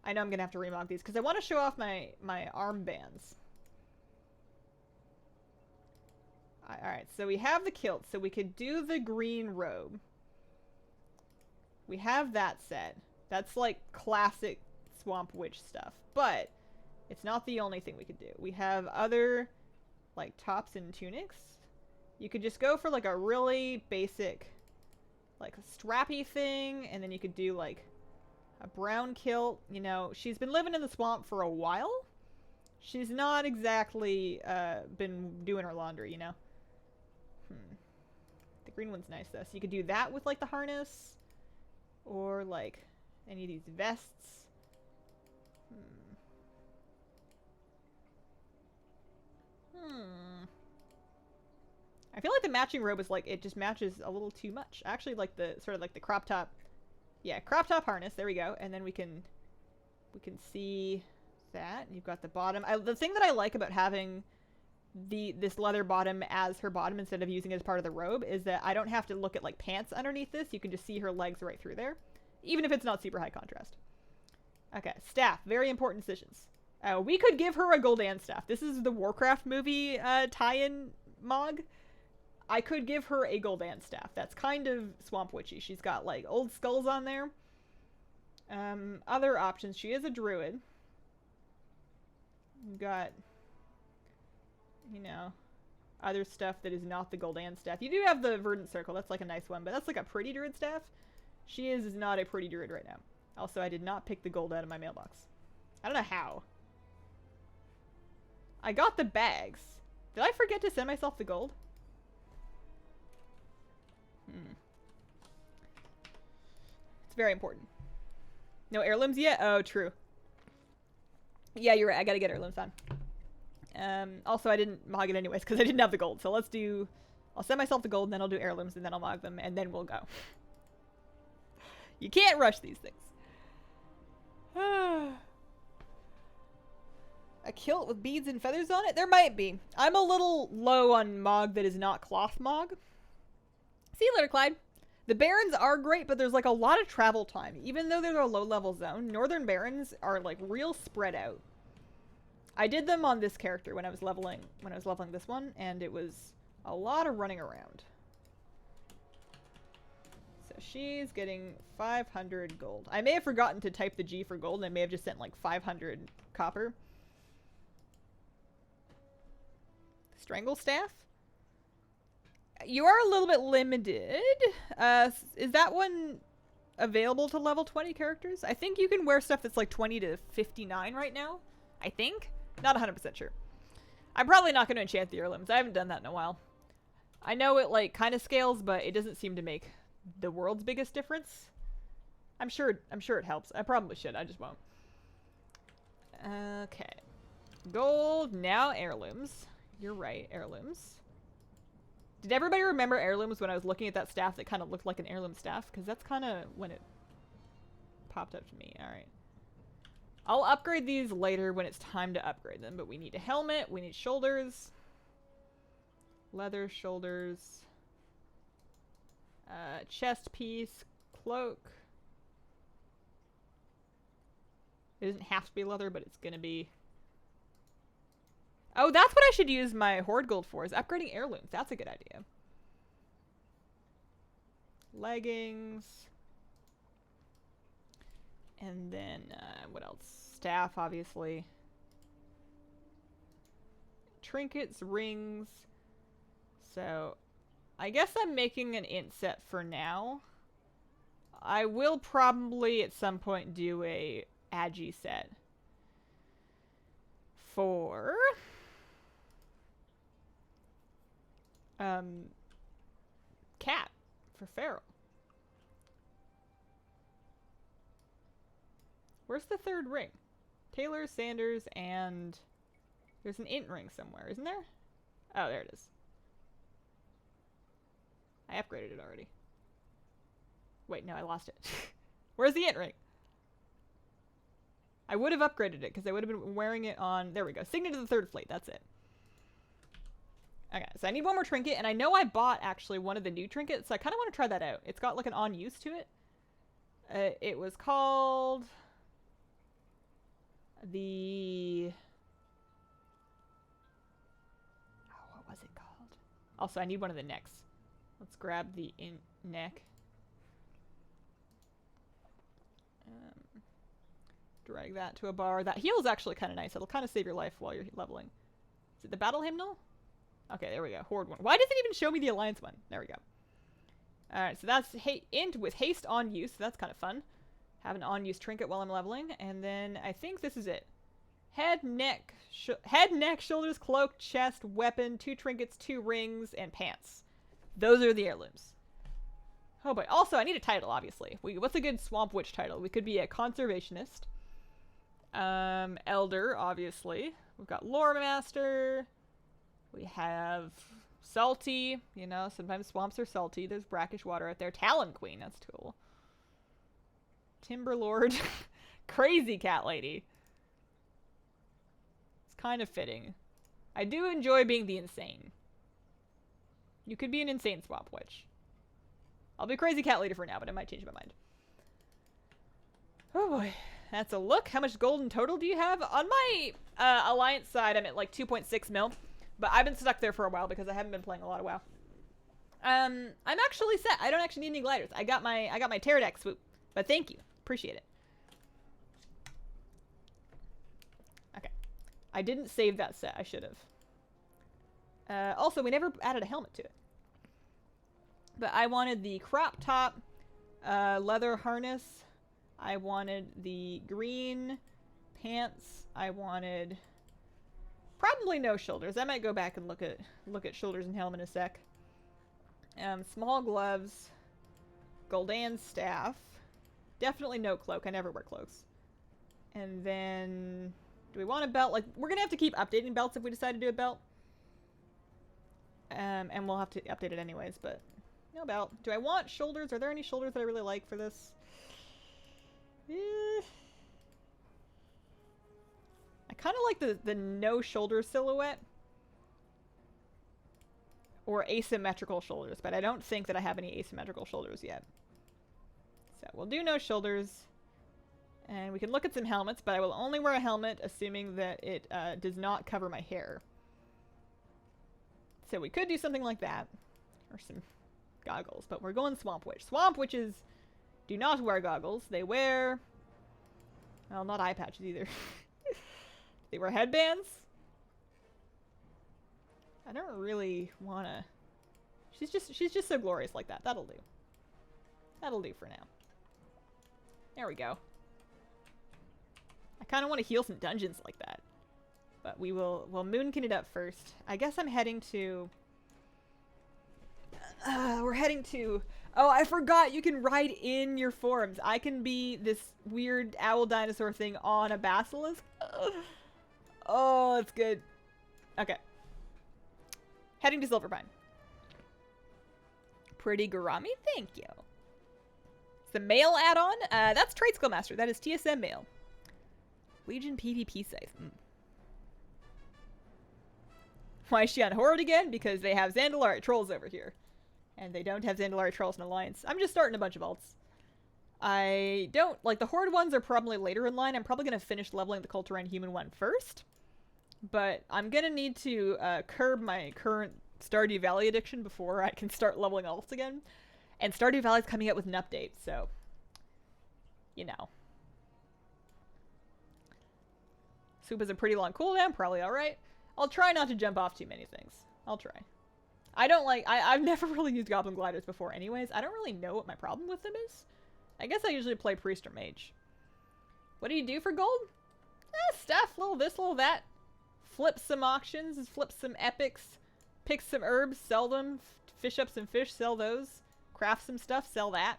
I know I'm gonna have to remog these because I want to show off my armbands. Alright, so we have the kilt, so we could do the green robe. We have that set. That's like classic Swamp Witch stuff, but it's not the only thing we could do. We have other like tops and tunics. You could just go for like a really basic like a strappy thing, and then you could do like a brown kilt. You know, she's been living in the swamp for a while. She's not exactly been doing her laundry, you know. The green one's nice though. So you could do that with like the harness, or like any of these vests. I feel like the matching robe is like, it just matches a little too much. I actually like the sort of like the crop top. Yeah, crop top harness. There we go. And then we can see that. You've got the bottom. The thing that I like about having this leather bottom as her bottom instead of using it as part of the robe is that I don't have to look at like pants underneath this. You can just see her legs right through there, even if it's not super high contrast. Okay, staff, very important decisions. We could give her a Gul'dan staff. This is the Warcraft movie tie-in Mog. I could give her a Gul'dan staff. That's kind of swamp witchy. She's got like old skulls on there. Other options. She is a druid. We've got, you know, other stuff that is not the Gul'dan staff. You do have the Verdant Circle. That's like a nice one, but that's like a pretty druid staff. She is not a pretty druid right now. Also, I did not pick the gold out of my mailbox. I don't know how. I got the bags. Did I forget to send myself the gold? It's very important. No heirlooms yet? Oh, true. Yeah, you're right. I gotta get heirlooms on. Also, I didn't mog it anyways because I didn't have the gold. So let's do... I'll send myself the gold, and then I'll do heirlooms, and then I'll mog them, and then we'll go. You can't rush these things. A kilt with beads and feathers on it? There might be. I'm a little low on mog that is not cloth mog. See you later, Clyde. The barrens are great, but there's like a lot of travel time. Even though they're a low-level zone, northern barrens are like real spread out. I did them on this character when I was leveling this one, and it was a lot of running around. So she's getting 500 gold. I may have forgotten to type the G for gold, and I may have just sent like 500 copper. Strangle staff? You are a little bit limited. Is that one available to level 20 characters? I think you can wear stuff that's like 20 to 59 right now. I think? Not 100% sure. I'm probably not going to enchant the heirlooms. I haven't done that in a while. I know it like kind of scales, but it doesn't seem to make the world's biggest difference. I'm sure it helps. I probably should. I just won't. Okay. Gold, now heirlooms. You're right, heirlooms. Did everybody remember heirlooms when I was looking at that staff that kind of looked like an heirloom staff? Because that's kind of when it popped up to me. Alright. I'll upgrade these later when it's time to upgrade them, but we need a helmet, we need shoulders. Leather shoulders. Chest piece, cloak. It doesn't have to be leather, but it's gonna be... Oh, that's what I should use my Horde gold for, is upgrading heirlooms. That's a good idea. Leggings. And then, what else? Staff, obviously. Trinkets, rings. So, I guess I'm making an int set for now. I will probably at some point do a agi set. For... cat for feral. Where's the third ring? Taylor, Sanders, and there's an int ring somewhere, isn't there? Oh, there it is. I upgraded it already. Wait, no, I lost it. Where's the int ring? I would have upgraded it because I would have been wearing it on... There we go. Signet of the Third Fleet. That's it. Okay, so I need one more trinket, and I know I bought, actually, one of the new trinkets, so I kind of want to try that out. It's got, like, an on-use to it. It was called... the... Oh, what was it called? Also, I need one of the necks. Let's grab the neck. Drag that to a bar. That heal is actually kind of nice. It'll kind of save your life while you're leveling. Is it the battle hymnal? Okay, there we go. Horde one. Why does it even show me the alliance one? There we go. Alright, so that's int with haste on use. So that's kind of fun. Have an on-use trinket while I'm leveling. And then I think this is it. Head, neck, shoulders, cloak, chest, weapon, 2 trinkets, 2 rings, and pants. Those are the heirlooms. Oh boy. Also, I need a title, obviously. What's a good swamp witch title? We could be a conservationist. Elder, obviously. We've got lore master. We have salty. You know, sometimes swamps are salty. There's brackish water out there. Talon queen. That's cool. Timberlord. Crazy cat lady. It's kind of fitting. I do enjoy being the insane. You could be an insane swamp witch. I'll be crazy cat leader for now, but I might change my mind. Oh boy. That's a look. How much gold in total do you have? On my alliance side, I'm at like 2.6 mil. But I've been stuck there for a while because I haven't been playing a lot of WoW. I'm actually set. I don't actually need any gliders. I got my pterodactyl swoop. But thank you. Appreciate it. Okay. I didn't save that set. I should have. Also, we never added a helmet to it. But I wanted the crop top leather harness. I wanted the green pants. I wanted probably no shoulders. I might go back and look at shoulders and helmet in a sec. Small gloves, Gul'dan's staff. Definitely no cloak. I never wear cloaks. And then, do we want a belt? Like, we're gonna have to keep updating belts if we decide to do a belt. And we'll have to update it anyways. But no belt. Do I want shoulders? Are there any shoulders that I really like for this? I kind of like the no shoulder silhouette or asymmetrical shoulders, but I don't think that I have any asymmetrical shoulders yet. So we'll do no shoulders, and we can look at some helmets, but I will only wear a helmet assuming that it does not cover my hair. So we could do something like that, or some goggles, but we're going Swamp Witch. Swamp Witches do not wear goggles. They wear, well, not eye patches either. They wear headbands. I don't really wanna. She's just so glorious like that. That'll do. That'll do for now. There we go. I kind of want to heal some dungeons like that, but we'll moonkin it up first. I guess I'm heading to. We're heading to. Oh, I forgot you can ride in your forms. I can be this weird owl dinosaur thing on a basilisk. Oh, that's good. Okay. Heading to Silverpine. Pretty Garami, thank you. It's the mail add-on. That's Trade Skill Master. That is TSM mail. Legion PvP scythe. Why is she on Horde again? Because they have Zandalari Trolls over here. And they don't have Zandalari Trolls in Alliance. I'm just starting a bunch of alts. I don't... Like, the Horde ones are probably later in line. I'm probably going to finish leveling the Culturine Human one first. But I'm going to need to curb my current Stardew Valley addiction before I can start leveling alts again. And Stardew Valley's coming out with an update, so... You know. Soup is a pretty long cooldown. Probably alright. I'll try not to jump off too many things. I'll try. I don't like... I've never really used Goblin Gliders before anyways. I don't really know what my problem with them is. I guess I usually play Priest or Mage. What do you do for gold? Stuff. Little this, little that. Flip some auctions. Flip some epics. Pick some herbs. Sell them. Fish up some fish. Sell those. Craft some stuff. Sell that.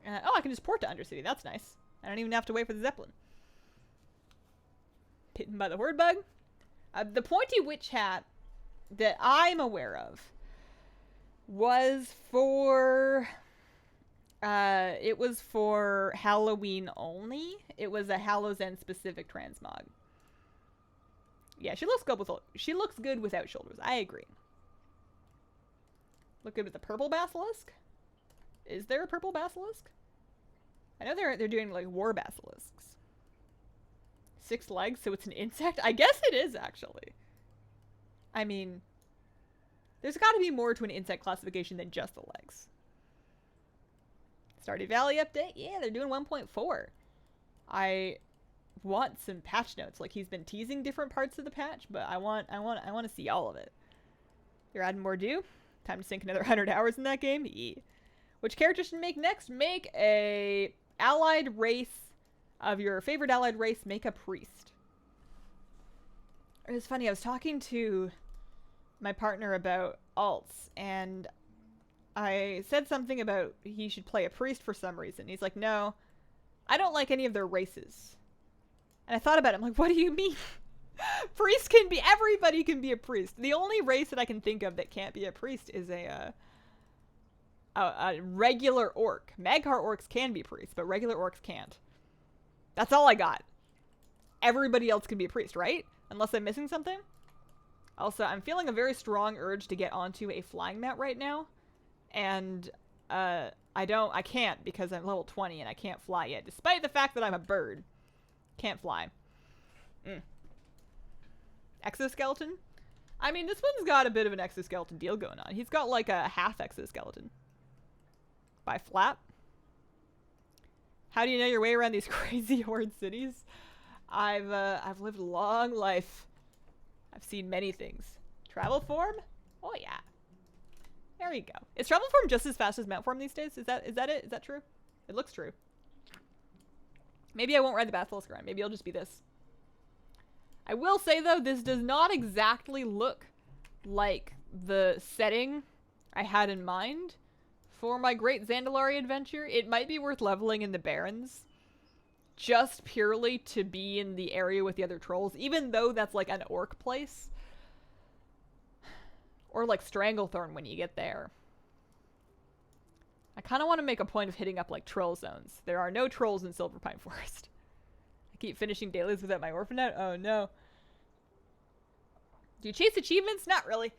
Oh, I can just port to Undercity. That's nice. I don't even have to wait for the Zeppelin. Bitten by the Horde bug. The pointy witch hat that I'm aware of was for... it was for Halloween only. It was a Hallows End specific transmog. Yeah, she looks good with... She looks good without shoulders. I agree. Look good with the purple basilisk. Is there a purple basilisk? I know they're doing like war basilisks. 6 legs, so it's an insect? I guess it is, actually. I mean, there's got to be more to an insect classification than just the legs. Stardew Valley update? Yeah, they're doing 1.4. I want some patch notes. Like, he's been teasing different parts of the patch, but I want to see all of it. You're adding more due? Time to sink another 100 hours in that game? Yeah. Which character should make next? Make a allied race of your favorite allied race. Make a priest. It was funny. I was talking to my partner about alts, and I said something about he should play a priest for some reason. He's like, no, I don't like any of their races. And I thought about it. I'm like, what do you mean? Priest can be... Everybody can be a priest. The only race that I can think of that can't be a priest is a regular orc. Mag'har orcs can be priests, but regular orcs can't. That's all I got. Everybody else can be a priest, right? Unless I'm missing something? Also, I'm feeling a very strong urge to get onto a flying mat right now. And, I can't because I'm level 20 and I can't fly yet. Despite the fact that I'm a bird. Can't fly. Exoskeleton? I mean, this one's got a bit of an exoskeleton deal going on. He's got like a half exoskeleton. By flap. How do you know your way around these crazy horde cities? I've lived a long life. I've seen many things. Travel form? Oh yeah. There we go. Is travel form just as fast as mount form these days? Is that it? Is that true? It looks true. Maybe I won't ride the Basilisk around. Maybe it'll just be this. I will say though, this does not exactly look like the setting I had in mind for my great Zandalari adventure. It might be worth leveling in the barrens just purely to be in the area with the other trolls, even though that's like an orc place. Or like Stranglethorn when you get there. I kind of want to make a point of hitting up like troll zones. There are no trolls in Silverpine Forest. I keep finishing dailies without my orphanate. Oh no. Do you chase achievements? Not really.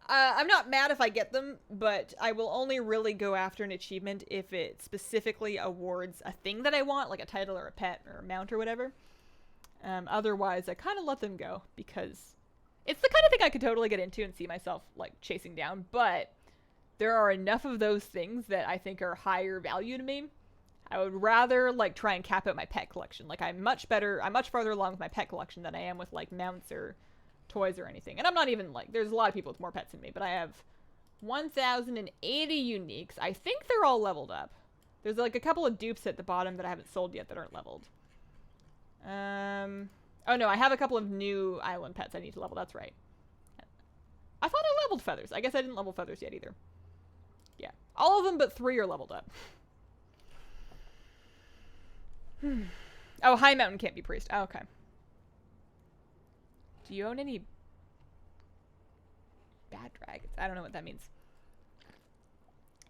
I'm not mad if I get them, but I will only really go after an achievement if it specifically awards a thing that I want, like a title or a pet or a mount or whatever. Otherwise, I kind of let them go because it's the kind of thing I could totally get into and see myself like chasing down, but there are enough of those things that I think are higher value to me. I would rather like try and cap out my pet collection. Like I'm much farther along with my pet collection than I am with like mounts or toys or anything. And I'm not even like, there's a lot of people with more pets than me, but I have 1,080 uniques. I think they're all leveled up. There's like a couple of dupes at the bottom that I haven't sold yet that aren't leveled. Oh no, I have a couple of new island pets I need to level. That's right. I thought I leveled feathers. I guess I didn't level feathers yet either. Yeah. All of them but 3 are leveled up. Oh, High Mountain can't be priest. Oh, okay. Do you own any bad dragons? I don't know what that means.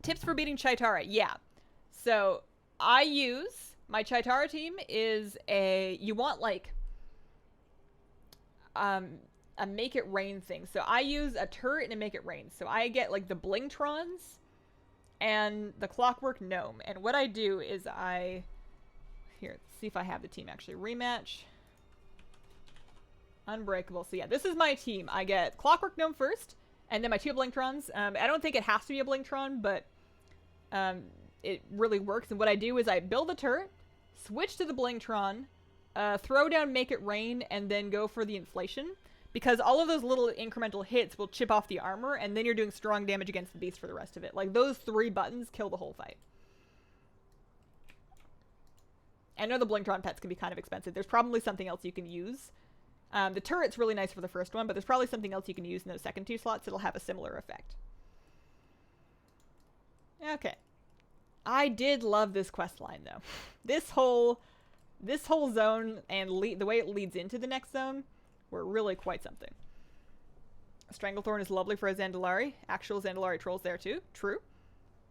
Tips for beating Chitara. Yeah. So, my Chitara team is you want like a make it rain thing. So I use a turret and a make it rain. So I get like the Blingtrons and the Clockwork Gnome. And what I do is here, let's see if I have the team actually. Rematch. Unbreakable. So yeah, this is my team. I get Clockwork Gnome first, and then my 2 Blingtrons. I don't think it has to be a Blingtron, but it really works. And what I do is I build a turret, switch to the Blingtron, throw down Make It Rain, and then go for the Inflation. Because all of those little incremental hits will chip off the armor, and then you're doing strong damage against the beast for the rest of it. Like, those 3 buttons kill the whole fight. I know the Blingtron pets can be kind of expensive. There's probably something else you can use. The turret's really nice for the first one, but there's probably something else you can use in those second 2 slots that'll have a similar effect. Okay. I did love this questline, though. This whole zone and the way it leads into the next zone were really quite something. Stranglethorn is lovely for a Zandalari. Actual Zandalari Trolls there, too. True.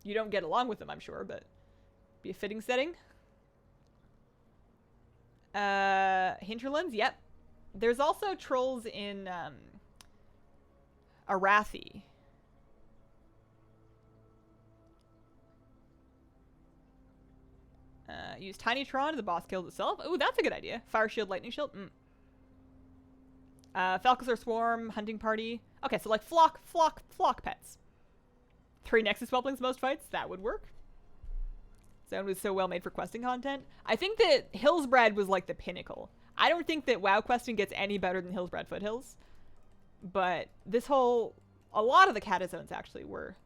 You don't get along with them, I'm sure, but be a fitting setting. Hinterlands, yep. There's also trolls in Arathi. Use Tiny Tron, the boss kills itself. Ooh, that's a good idea. Fire Shield, Lightning Shield. Falcasaur Swarm, Hunting Party. Okay, so like flock pets. 3 Nexus Whelplings most fights. That would work. Zone was so well made for questing content. I think that Hillsbrad was like the pinnacle. I don't think that WoW questing gets any better than Hillsbrad Foothills. But a lot of the Cata zones actually were.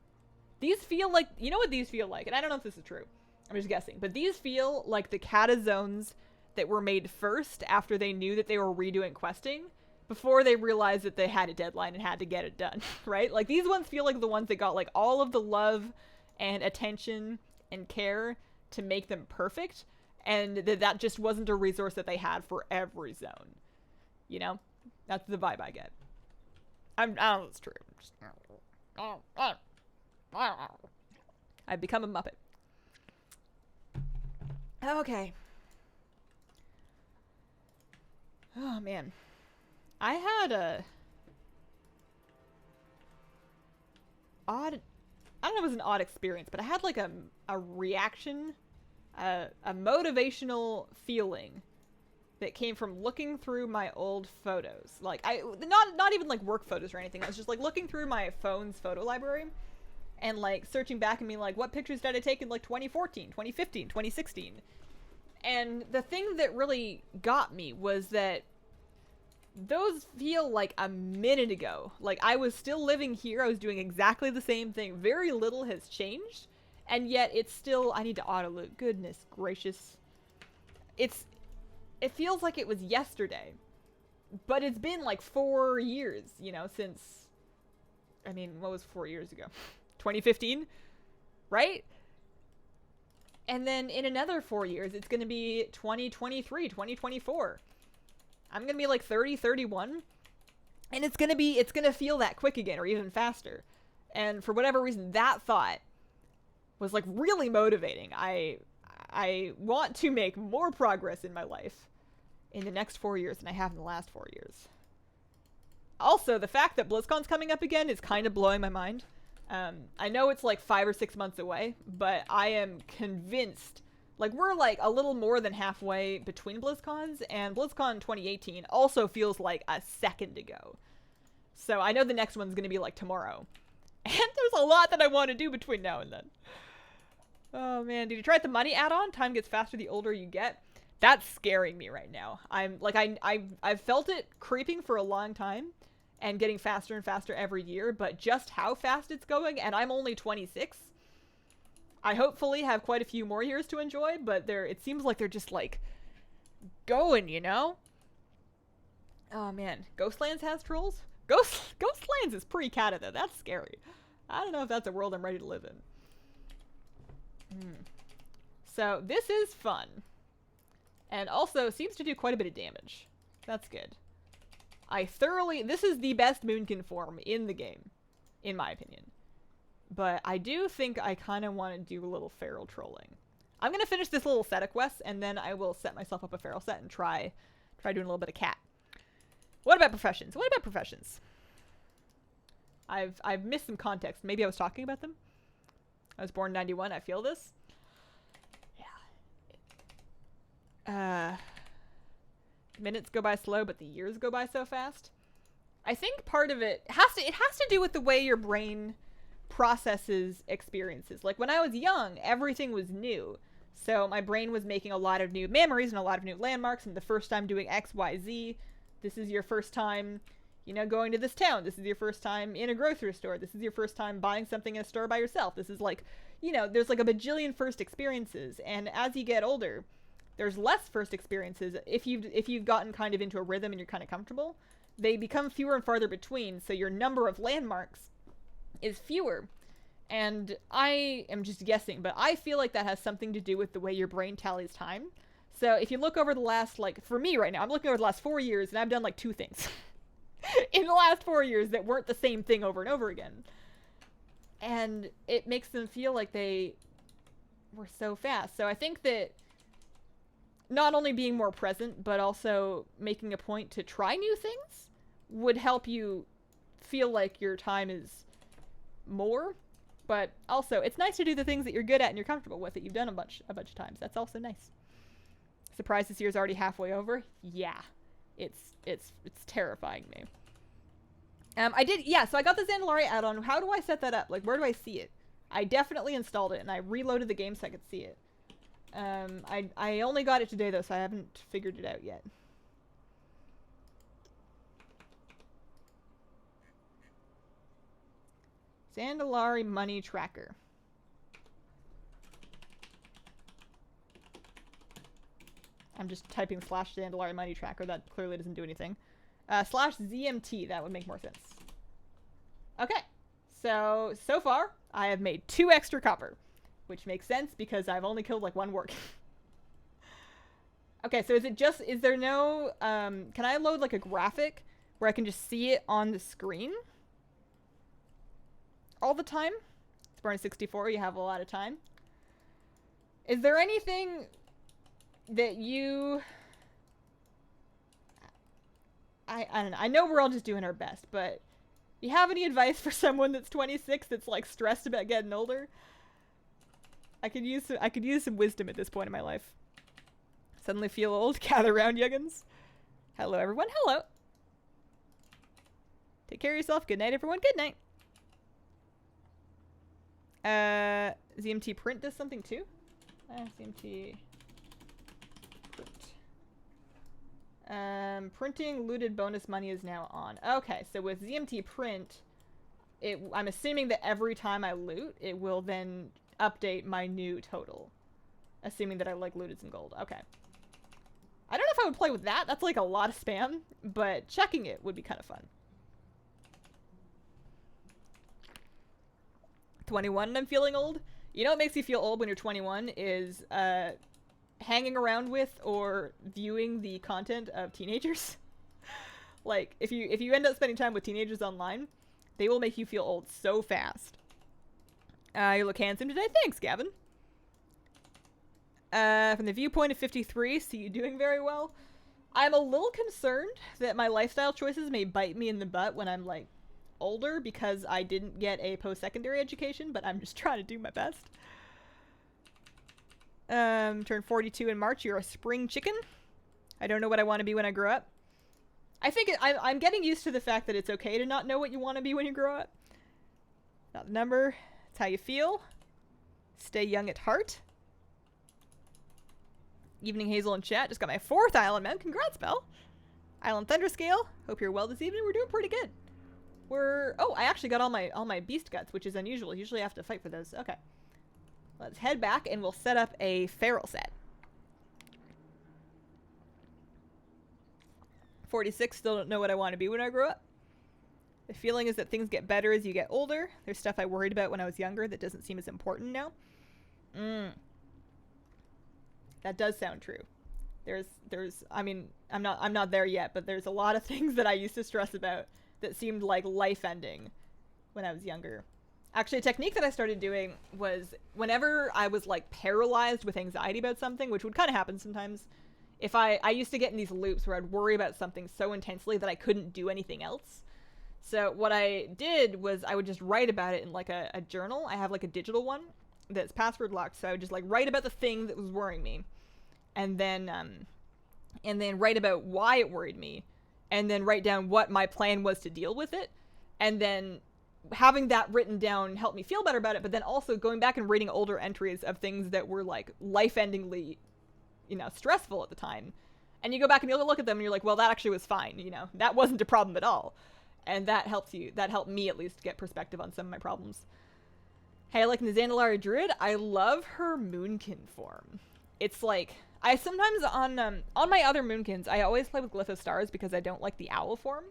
These feel like, you know what these feel like? And I don't know if this is true. I'm just guessing. But these feel like the Cata zones that were made first after they knew that they were redoing questing, before they realized that they had a deadline and had to get it done, right? Like, these ones feel like the ones that got like all of the love and attention and care to make them perfect, and that just wasn't a resource that they had for every zone. You know? That's the vibe I get. I don't know if it's true. I've become a Muppet. Okay. Oh, man. I had odd, I don't know if it was an odd experience, but I had like a reaction, a motivational feeling that came from looking through my old photos. Like, not even like work photos or anything. I was just like looking through my phone's photo library and like searching back and being like, what pictures did I take in like 2014, 2015, 2016? And the thing that really got me was that those feel like a minute ago. Like, I was still living here. I was doing exactly the same thing. Very little has changed. And yet it's still, I need to auto-loot. Goodness gracious. It feels like it was yesterday. But it's been like 4 years, you know, since, I mean, what was 4 years ago? 2015? Right? And then in another 4 years, it's going to be 2023, 2024. I'm going to be like 30, 31. And it's going to feel that quick again, or even faster. And for whatever reason, that thought was like really motivating. I want to make more progress in my life in the next 4 years than I have in the last 4 years. Also, the fact that BlizzCon's coming up again is kind of blowing my mind. I know it's like 5 or 6 months away, but I am convinced, like, we're like a little more than halfway between BlizzCons, and BlizzCon 2018 also feels like a second ago. So I know the next one's going to be like tomorrow. And there's a lot that I want to do between now and then. Oh man, did you try out the money add-on? Time gets faster the older you get. That's scaring me right now. I'm like, I've felt it creeping for a long time and getting faster and faster every year, but just how fast it's going, and I'm only 26. I hopefully have quite a few more years to enjoy, but it seems like they're just like going, you know? Oh man, Ghostlands has trolls? Ghostlands is pre-Canada. That's scary. I don't know if that's a world I'm ready to live in. So this is fun. And also seems to do quite a bit of damage. That's good. This is the best Moonkin form in the game, in my opinion. But I do think I kind of want to do a little feral trolling. I'm going to finish this little set of quests, and then I will set myself up a feral set and try doing a little bit of cat. What about professions? I've missed some context. Maybe I was talking about them. I was born in 91. I feel this. Yeah. Minutes go by slow, but the years go by so fast. I think part of it has to do with the way your brain processes experiences. Like when I was young, everything was new. So my brain was making a lot of new memories and a lot of new landmarks, and the first time doing X, Y, Z. This is your first time, you know, going to this town. This is your first time in a grocery store. This is your first time buying something in a store by yourself. This is like, you know, there's like a bajillion first experiences. And as you get older, there's less first experiences. If you've gotten kind of into a rhythm and you're kind of comfortable, they become fewer and farther between. So your number of landmarks is fewer. And I am just guessing, but I feel like that has something to do with the way your brain tallies time. So if you look over the last, like, for me right now, I'm looking over the last 4 years, and I've done like 2 things in the last 4 years that weren't the same thing over and over again. And it makes them feel like they were so fast. So I think that not only being more present, but also making a point to try new things would help you feel like your time is more. But also, it's nice to do the things that you're good at and you're comfortable with, that you've done a bunch of times. That's also nice. Surprised this year's already halfway over? Yeah. It's terrifying me. So I got the Zandalari add-on. How do I set that up? Like, where do I see it? I definitely installed it, and I reloaded the game so I could see it. I only got it today, though, so I haven't figured it out yet. Zandalari money tracker. I'm just typing / Zandalari money tracker. That clearly doesn't do anything. / ZMT. That would make more sense. Okay. So far, I have made 2 extra copper. Which makes sense because I've only killed like 1 work. Okay, so is there no, can I load like a graphic where I can just see it on the screen all the time? It's born in 64, you have a lot of time. Is there anything that you, I don't know, I know we're all just doing our best, but You have any advice for someone that's 26 that's like stressed about getting older? I could use some wisdom at this point in my life. Suddenly feel old. Gather round, youngins. Hello, everyone. Hello. Take care of yourself. Good night, everyone. Good night. ZMT print does something too. ZMT print. Printing looted bonus money is now on. Okay, so with ZMT print, I'm assuming that every time I loot, it will then update my new total. Assuming that I like looted some gold. Okay. I don't know if I would play with that. That's like a lot of spam, but checking it would be kind of fun. 21 and I'm feeling old. You know what makes you feel old when you're 21 is hanging around with or viewing the content of teenagers. Like if you end up spending time with teenagers online, they will make you feel old so fast. You look handsome today. Thanks, Gavin. From the viewpoint of 53, see you doing very well. I'm a little concerned that my lifestyle choices may bite me in the butt when I'm like older because I didn't get a post-secondary education, but I'm just trying to do my best. Turned 42 in March. You're a spring chicken. I don't know what I want to be when I grow up. I think I'm getting used to the fact that it's okay to not know what you want to be when you grow up. Not the number. It's how you feel. Stay young at heart. Evening Hazel in chat. Just got my 4th Island mem. Congrats, Belle. Island Thunderscale. Hope you're well this evening. We're doing pretty good. Oh, I actually got all my beast guts, which is unusual. Usually I have to fight for those. Okay. Let's head back and we'll set up a feral set. 46, still don't know what I want to be when I grow up. The feeling is that things get better as you get older. There's stuff I worried about when I was younger that doesn't seem as important now. That does sound true. I mean, I'm not there yet, but there's a lot of things that I used to stress about that seemed like life-ending when I was younger. Actually, a technique that I started doing was whenever I was like paralyzed with anxiety about something, which would kind of happen sometimes, if I used to get in these loops where I'd worry about something so intensely that I couldn't do anything else. So what I did was I would just write about it in like a journal. I have like a digital one that's password locked, so I would just like write about the thing that was worrying me, and then write about why it worried me, and then write down what my plan was to deal with it, and then having that written down helped me feel better about it, but then also going back and reading older entries of things that were like life-endingly, you know, stressful at the time. And you go back and you look at them and you're like, well, that actually was fine, you know, that wasn't a problem at all. And that helped me at least get perspective on some of my problems. Hey, I like the Zandalari Druid. I love her Moonkin form. It's like, I sometimes on my other Moonkins, I always play with Glyph of Stars because I don't like the owl form.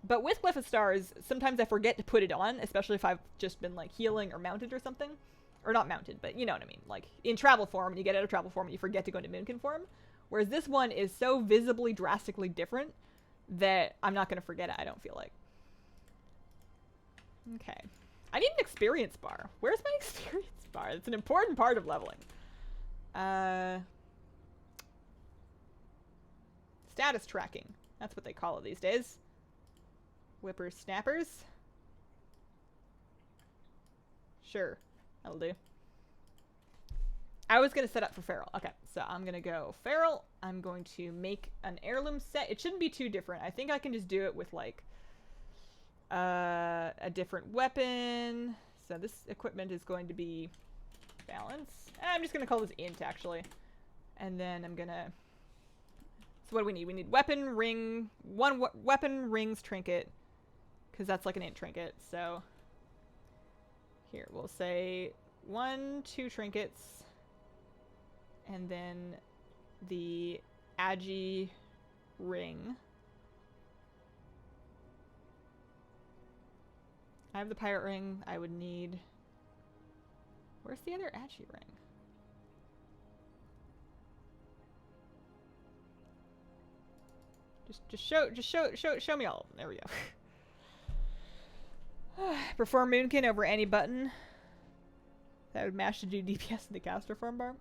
But with Glyph of Stars, sometimes I forget to put it on, especially if I've just been like healing or mounted or something. Or not mounted, but you know what I mean. Like in travel form, and you get out of travel form and you forget to go into Moonkin form. Whereas this one is so visibly, drastically different that I'm not going to forget it, I don't feel like. Okay. I need an experience bar. Where's my experience bar? It's an important part of leveling. Status tracking. That's what they call it these days. Whippersnappers. Sure. That'll do. I was going to set up for feral. Okay, so I'm going to go feral. I'm going to make an heirloom set. It shouldn't be too different. I think I can just do it with like a different weapon. So this equipment is going to be balance. I'm just going to call this int actually. And then I'm going to... So what do we need? We need weapon, ring, weapon, rings, trinket. Because that's like an int trinket. So here, we'll say 1, 2 trinkets. And then the Agi ring. I have the pirate ring. I would need... Where's the other Agi ring? Just show me all of them. There we go. Prefer Moonkin over any button. That would mash to do DPS in the caster farm bar.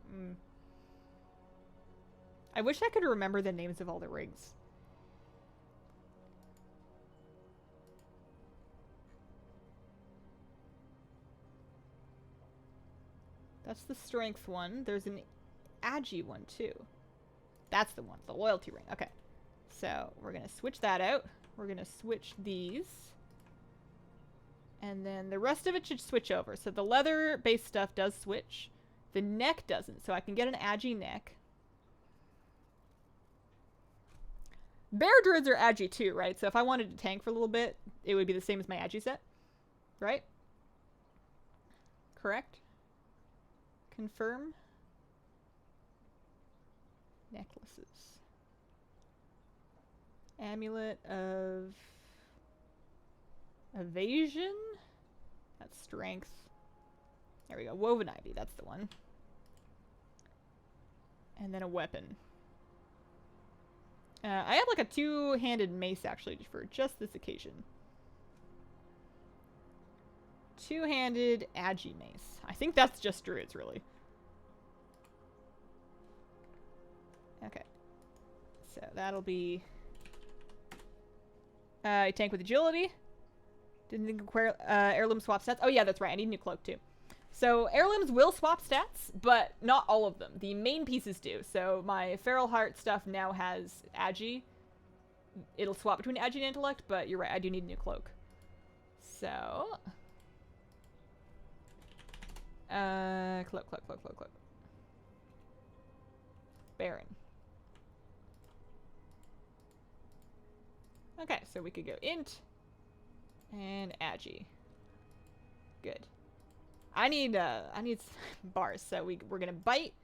I wish I could remember the names of all the rings. That's the strength one. There's an agi one too. That's the one, the loyalty ring. Okay. So we're going to switch that out. We're going to switch these. And then the rest of it should switch over. So the leather-based stuff does switch. The neck doesn't. So I can get an agi neck. Bear druids are agi too, right? So if I wanted to tank for a little bit, it would be the same as my agi set. Right? Correct? Confirm. Necklaces. Amulet of evasion? That's strength. There we go. Woven ivy, that's the one. And then a weapon. I have like a two-handed mace actually for just this occasion. Two-handed agi mace. I think that's just druids, really. Okay. So that'll be... I tank with agility. Didn't think heirloom swap stats. Oh yeah, that's right. I need a new cloak too. So heirlooms will swap stats, but not all of them. The main pieces do. So my feral heart stuff now has agi. It'll swap between agi and intellect, but you're right. I do need a new cloak. So... cloak. Baron. Okay, so we could go int and agi. Good. I need bars, so we're gonna bite,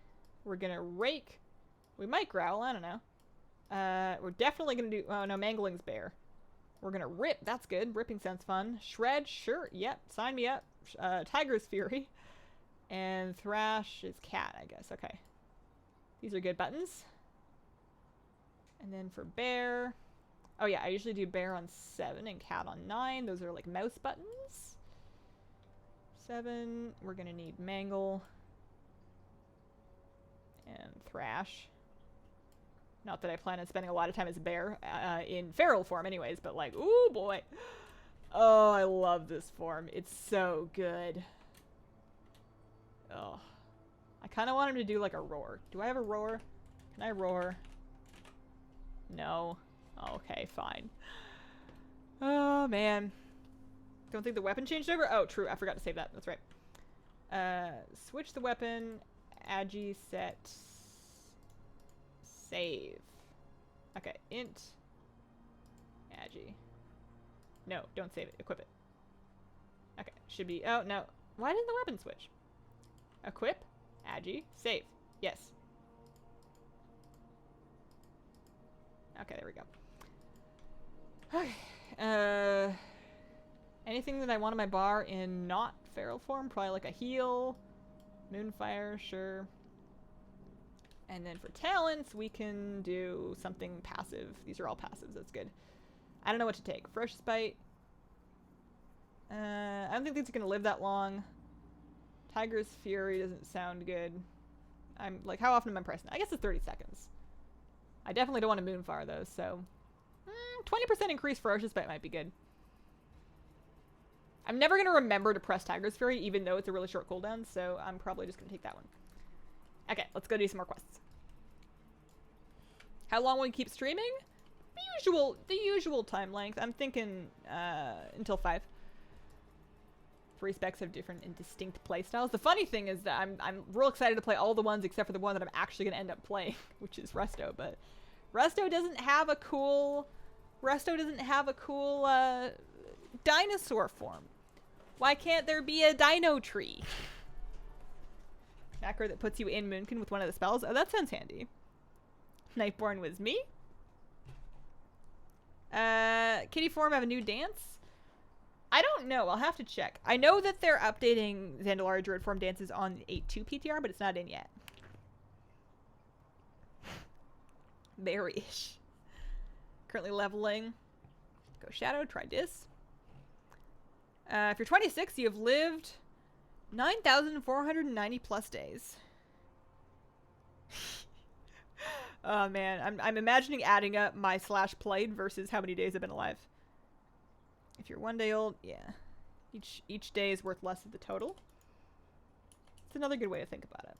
we're gonna rake, we might growl, I don't know. We're definitely gonna do, oh no, mangling's bear. We're gonna rip, that's good, ripping sounds fun. Shred, sure, yep, sign me up. Tiger's fury. And thrash is cat, I guess, okay. These are good buttons. And then for bear, oh yeah, I usually do bear on 7 and cat on 9. Those are like mouse buttons. 7, we're gonna need mangle. And thrash. Not that I plan on spending a lot of time as a bear, in feral form anyways, but like, ooh boy. Oh, I love this form. It's so good. Oh. I kind of want him to do like a roar. Do I have a roar? Can I roar? No. Okay, fine. Oh, man. Don't think the weapon changed over? Oh, true. I forgot to save that. That's right. Switch the weapon. Agi set. Save. Okay, int. Agi. No, don't save it. Equip it. Okay, should be... Oh, no. Why didn't the weapon switch? Equip. Agi. Save. Yes. Okay, there we go. Okay. Anything that I want on my bar in not feral form? Probably like a heal. Moonfire, sure. And then for talents, we can do something passive. These are all passives, that's good. I don't know what to take. Ferocious Bite. I don't think these are going to live that long. Tiger's Fury doesn't sound good. I'm like, how often am I pressing? I guess it's 30 seconds. I definitely don't want a Moonfire though, so 20% increase Ferocious Bite might be good. I'm never going to remember to press Tiger's Fury, even though it's a really short cooldown, so I'm probably just going to take that one. Okay, let's go do some more quests. How long will we keep streaming? The usual time length. I'm thinking until 5. 3 specs have different and distinct playstyles. The funny thing is that I'm real excited to play all the ones except for the one that I'm actually going to end up playing, which is Resto, but Resto doesn't have a cool dinosaur form. Why can't there be a dino tree? Macro that puts you in Moonkin with one of the spells. Oh, that sounds handy. Nightborn was me. Kitty form have a new dance? I don't know. I'll have to check. I know that they're updating Zandalari Druid form dances on 8.2 PTR, but it's not in yet. Berry-ish. Currently leveling. Go Shadow. Try this. If you're 26, you have lived 9,490 plus days. Oh man, I'm imagining adding up my /played versus how many days I've been alive. If you're 1 day old, yeah. Each day is worth less of the total. It's another good way to think about it.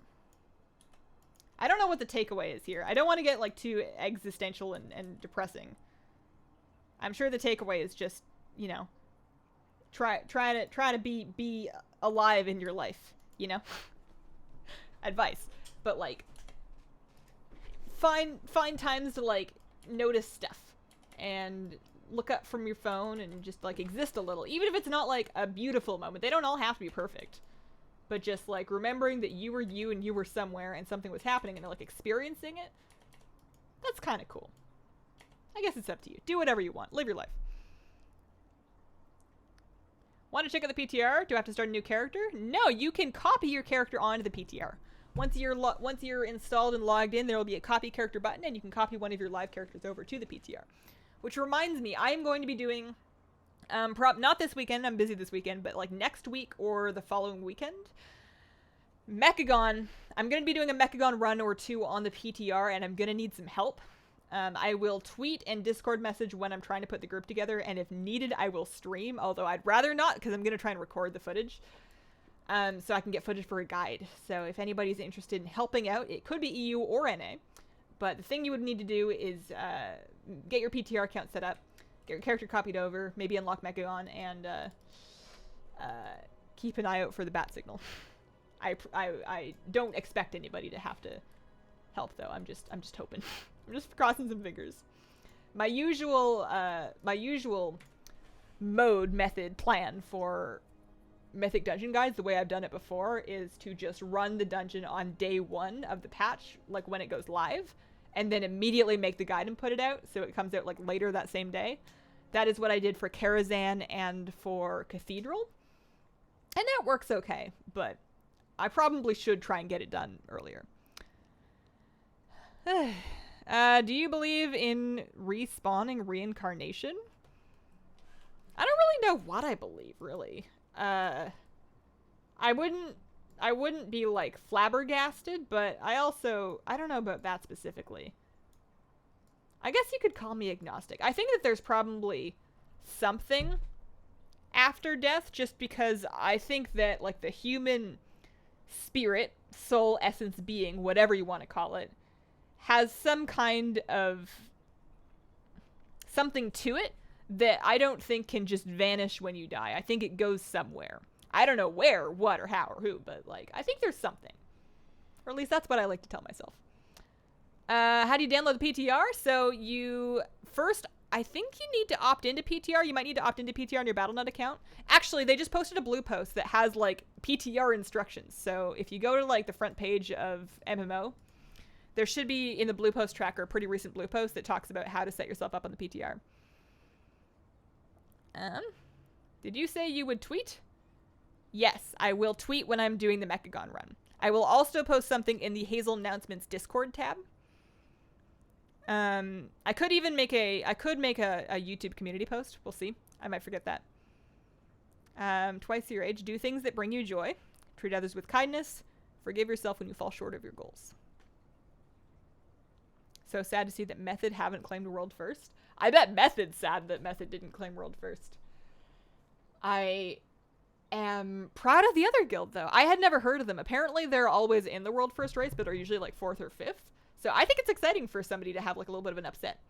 I don't know what the takeaway is here. I don't want to get like too existential and depressing. I'm sure the takeaway is just, you know, try to be alive in your life, you know? Advice. But like find times to like notice stuff and look up from your phone and just like exist a little. Even if it's not like a beautiful moment. They don't all have to be perfect. But just like remembering that you were you and you were somewhere and something was happening and like experiencing it. That's kind of cool. I guess it's up to you. Do whatever you want. Live your life. Want to check out the PTR? Do I have to start a new character? No, you can copy your character onto the PTR. Once you're installed and logged in, there will be a copy character button, and you can copy one of your live characters over to the PTR. Which reminds me, I am going to be doing, not this weekend, I'm busy this weekend, but like next week or the following weekend, Mechagon. I'm going to be doing a Mechagon run or two on the PTR, and I'm going to need some help. I will tweet and Discord message when I'm trying to put the group together, and if needed, I will stream, although I'd rather not, because I'm going to try and record the footage, so I can get footage for a guide. So if anybody's interested in helping out, it could be EU or NA, but the thing you would need to do is get your PTR account set up, get your character copied over, maybe unlock Mechagon, and keep an eye out for the bat signal. I don't expect anybody to have to help, though. I'm just hoping. I'm just crossing some fingers. My usual method plan for Mythic Dungeon guides, the way I've done it before, is to just run the dungeon on day 1 of the patch, like when it goes live, and then immediately make the guide and put it out, so it comes out like later that same day. That is what I did for Karazhan and for Cathedral, and that works okay, but I probably should try and get it done earlier. Do you believe in respawning reincarnation? I don't really know what I believe, really. I wouldn't be like flabbergasted, but I don't know about that specifically. I guess you could call me agnostic. I think that there's probably something after death, just because I think that like the human spirit, soul, essence, being, whatever you want to call it, has some kind of something to it that I don't think can just vanish when you die. I think it goes somewhere. I don't know where, what, or how, or who, but like, I think there's something. Or at least that's what I like to tell myself. How do you download the PTR? So you first, I think you need to opt into PTR. You might need to opt into PTR on your Battle.net account. Actually, they just posted a blue post that has like PTR instructions. So if you go to like the front page of MMO, there should be in the blue post tracker a pretty recent blue post that talks about how to set yourself up on the PTR. Did you say you would tweet? Yes, I will tweet when I'm doing the Mechagon run. I will also post something in the Hazel Announcements Discord tab. I could even make a YouTube community post. We'll see. I might forget that. Twice your age. Do things that bring you joy. Treat others with kindness. Forgive yourself when you fall short of your goals. So sad to see that Method haven't claimed world first. I bet Method's sad that Method didn't claim world first. I am proud of the other guild, though. I had never heard of them. Apparently, they're always in the world first race, but are usually like 4th or 5th. So I think it's exciting for somebody to have like a little bit of an upset.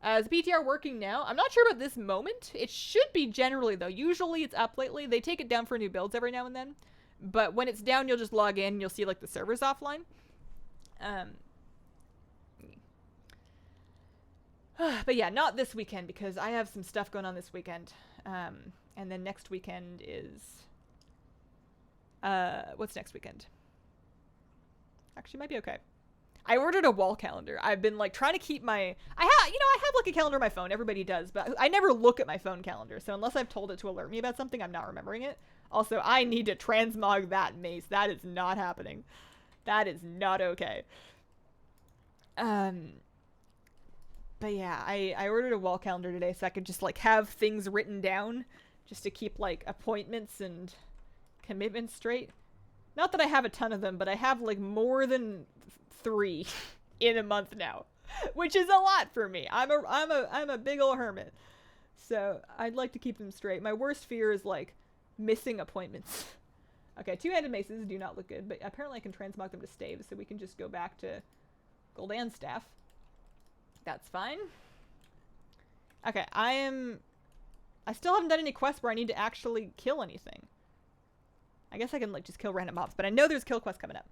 Is the PTR working now? I'm not sure about this moment. It should be generally, though. Usually it's up lately. They take it down for new builds every now and then. But when it's down, you'll just log in and you'll see like the server's offline. But yeah, not this weekend because I have some stuff going on this weekend. And then next weekend is... what's next weekend? Actually, might be okay. I ordered a wall calendar. I've been like trying to keep my... I have like a calendar on my phone. Everybody does. But I never look at my phone calendar. So unless I've told it to alert me about something, I'm not remembering it. Also, I need to transmog that mace. That is not happening. That is not okay. But yeah, I ordered a wall calendar today so I could just like have things written down just to keep like appointments and commitments straight. Not that I have a ton of them, but I have like more than 3 in a month now, which is a lot for me. I'm a big old hermit. So I'd like to keep them straight. My worst fear is like missing appointments. Okay, two-handed maces do not look good, but apparently I can transmog them to staves, so we can just go back to Gul'dan's staff. That's fine. Okay, I still haven't done any quests where I need to actually kill anything. I guess I can, like, just kill random mobs, but I know there's kill quests coming up.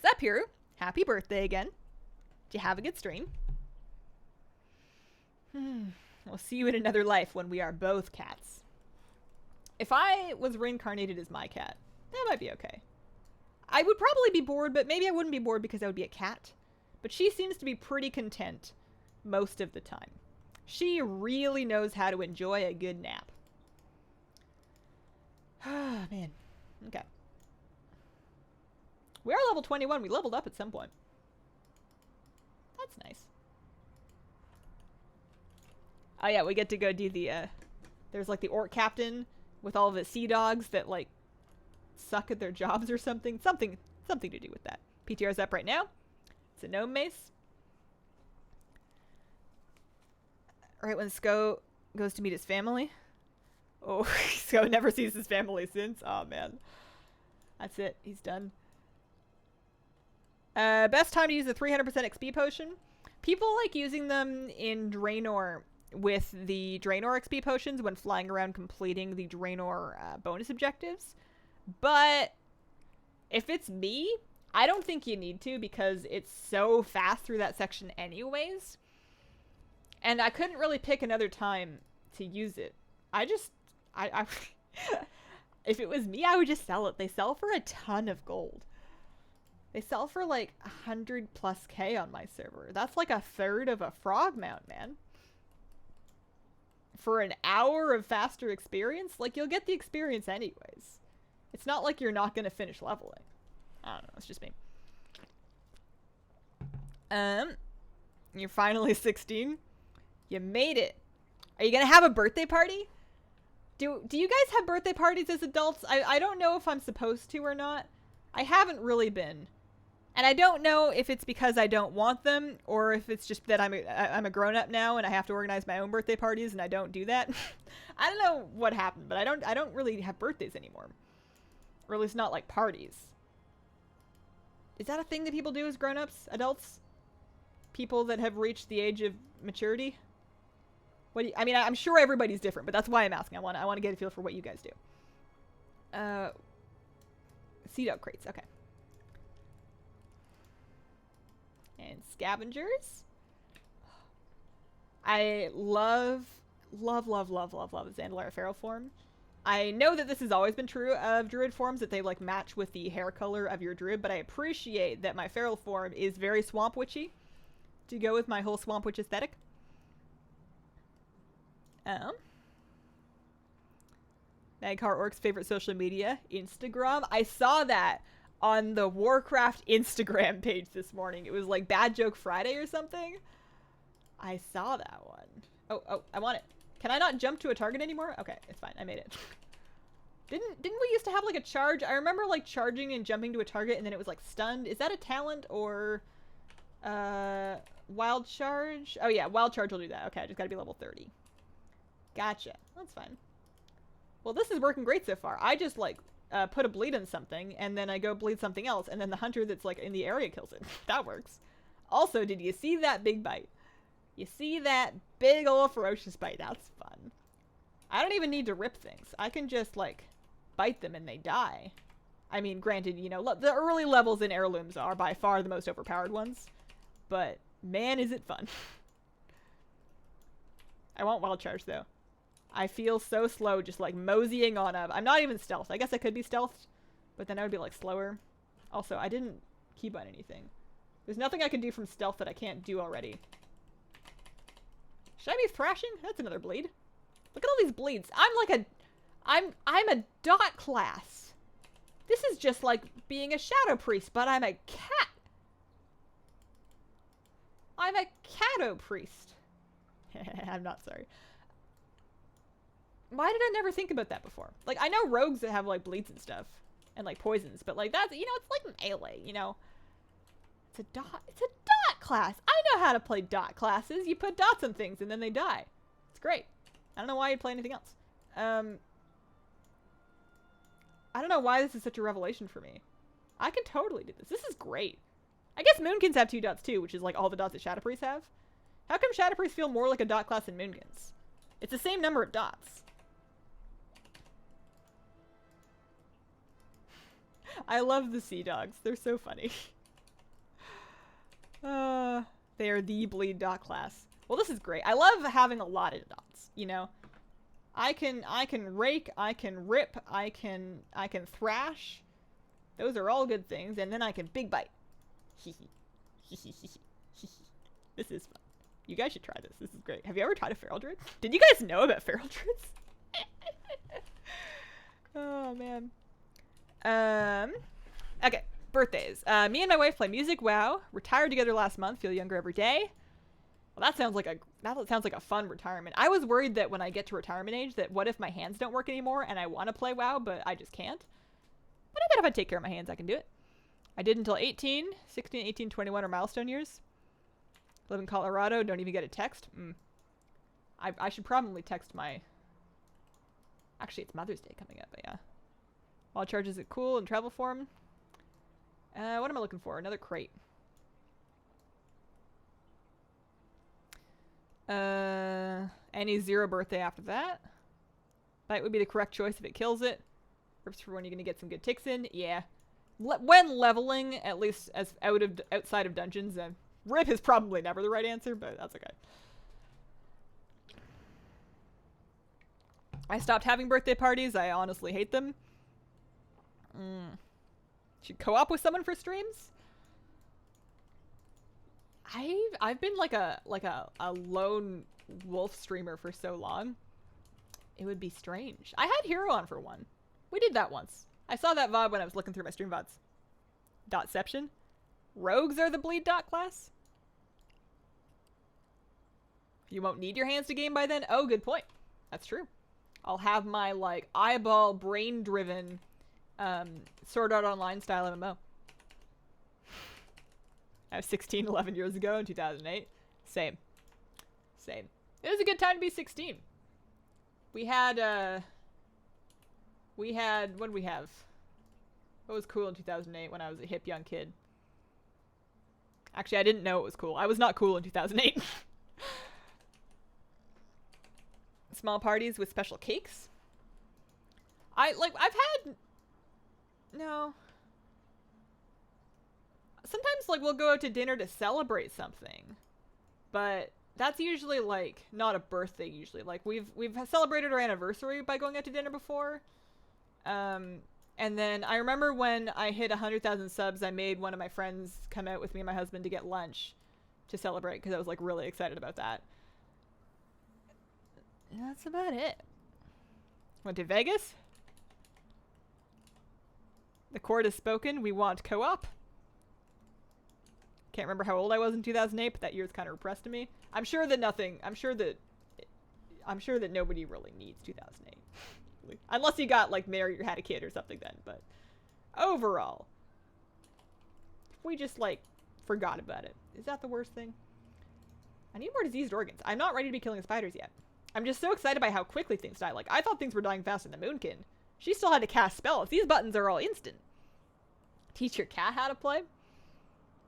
Sup, Hiro? Happy birthday again. Did you have a good stream? We'll see you in another life when we are both cats. If I was reincarnated as my cat, that might be okay. I would probably be bored, but maybe I wouldn't be bored because I would be a cat. But she seems to be pretty content most of the time. She really knows how to enjoy a good nap. Ah, man. Okay. We are level 21. We leveled up at some point. That's nice. Oh yeah, we get to go do the, there's like the orc captain with all the sea dogs that like suck at their jobs or something. Something to do with that. PTR's up right now. It's a gnome mace. Right when Sko goes to meet his family. Oh, Sko never sees his family since. Oh man. That's it. He's done. Best time to use the 300% XP potion. People like using them in Draenor with the Draenor XP potions when flying around completing the Draenor bonus objectives. But if it's me, I don't think you need to because it's so fast through that section anyways. And I couldn't really pick another time to use it. If it was me, I would just sell it. They sell for a ton of gold. They sell for like 100+ K on my server. That's like a third of a frog mount, man. For an hour of faster experience, like you'll get the experience anyways. It's not like you're not going to finish leveling. I don't know, it's just me. You're finally 16. You made it. Are you going to have a birthday party? Do you guys have birthday parties as adults? I don't know if I'm supposed to or not. I haven't really been. And I don't know if it's because I don't want them or if it's just that I'm a grown-up now and I have to organize my own birthday parties and I don't do that. I don't know what happened, but I don't really have birthdays anymore. Or at least not like parties. Is that a thing that people do as grown-ups, adults? People that have reached the age of maturity? What do you, I mean, I'm sure everybody's different, but that's why I'm asking. I want to get a feel for what you guys do. Seed oak crates, okay. And scavengers. I love Zandalari feral form. I know that this has always been true of druid forms, that they like match with the hair color of your druid, but I appreciate that my feral form is very swamp witchy to go with my whole swamp witch aesthetic. Magcar Orc's favorite social media, Instagram. I saw that on the Warcraft Instagram page this morning. It was like Bad Joke Friday or something. I saw that one. Oh, I want it. Can I not jump to a target anymore? Okay, it's fine. I made it. Didn't we used to have like a charge? I remember like charging and jumping to a target and then it was like stunned. Is that a talent or wild charge? Oh yeah, wild charge will do that. Okay, I just gotta be level 30. Gotcha. That's fine. Well, this is working great so far. I just like put a bleed in something and then I go bleed something else and then the hunter that's like in the area kills it. That works. Also, did you see that big bite? You see that big old ferocious bite? That's fun. I don't even need to rip things. I can just like bite them and they die. I mean, granted, you know, the early levels in heirlooms are by far the most overpowered ones, but man, is it fun. I want wild charge though. I feel so slow just like moseying on up. I'm not even stealth. I guess I could be stealthed, but then I would be like slower. Also, I didn't key bind anything. There's nothing I can do from stealth that I can't do already. Should I be thrashing? That's another bleed. Look at all these bleeds. I'm a dot class. This is just like being a shadow priest, but I'm a cat. I'm a catto priest. I'm not sorry. Why did I never think about that before? Like, I know rogues that have, like, bleeds and stuff. And, like, poisons. But, like, that's, you know, it's like melee, you know? It's a dot class. I know how to play dot classes. You put dots on things and then they die. It's great. I don't know why you'd play anything else. I don't know why this is such a revelation for me. I can totally do this. This is great. I guess Moonkins have 2 dots too, which is like all the dots that Shadow Priests have. How come Shadow Priests feel more like a dot class than Moonkins? It's the same number of dots. I love the sea dogs. They're so funny. They are the bleed dot class. Well, this is great. I love having a lot of dots, you know? I can rake, I can rip, I can thrash. Those are all good things, and then I can big bite. This is fun. You guys should try this. This is great. Have you ever tried a feral druid? Did you guys know about feral druids? Oh man. Okay, birthdays. Me and my wife play music. WoW. Retired together last month. Feel younger every day. Well, that sounds like a fun retirement. I was worried that when I get to retirement age, that what if my hands don't work anymore and I want to play WoW, but I just can't. But I bet if I take care of my hands, I can do it. I did until 18, 16, 18, 21 are milestone years. Live in Colorado. Don't even get a text. I should probably text my... Actually, it's Mother's Day coming up, but yeah. All charges it cool in travel form. What am I looking for? Another crate. Any 0 birthday after that. Bite would be the correct choice if it kills it. Rips for when you're going to get some good ticks in. Yeah. When leveling, at least as outside of dungeons, rip is probably never the right answer, but that's okay. I stopped having birthday parties. I honestly hate them. Should co-op with someone for streams? I've been like a lone wolf streamer for so long. It would be strange. I had Hero on for one. We did that once. I saw that VoD when I was looking through my stream VODs. Dotception. Rogues are the bleed dot class. You won't need your hands to game by then? Oh, good point. That's true. I'll have my like eyeball brain driven Sword Art Online style MMO. I was 16, 11 years ago in 2008. Same. It was a good time to be 16. We had, what did we have? What was cool in 2008 when I was a hip young kid? Actually, I didn't know it was cool. I was not cool in 2008. Small parties with special cakes. No. Sometimes, like, we'll go out to dinner to celebrate something. But that's usually, like, not a birthday, usually. Like, we've celebrated our anniversary by going out to dinner before. And then I remember when I hit 100,000 subs, I made one of my friends come out with me and my husband to get lunch to celebrate, because I was, like, really excited about that. And that's about it. Went to Vegas. The court has spoken. We want co-op. Can't remember how old I was in 2008, but that year's kind of repressed to me. I'm sure that nobody really needs 2008. Unless you got, like, married or had a kid or something then, but overall, if we just, like, forgot about it, is that the worst thing? I need more diseased organs. I'm not ready to be killing spiders yet. I'm just so excited by how quickly things die. Like, I thought things were dying faster than the Moonkin. She still had to cast spells. These buttons are all instant. Teach your cat how to play.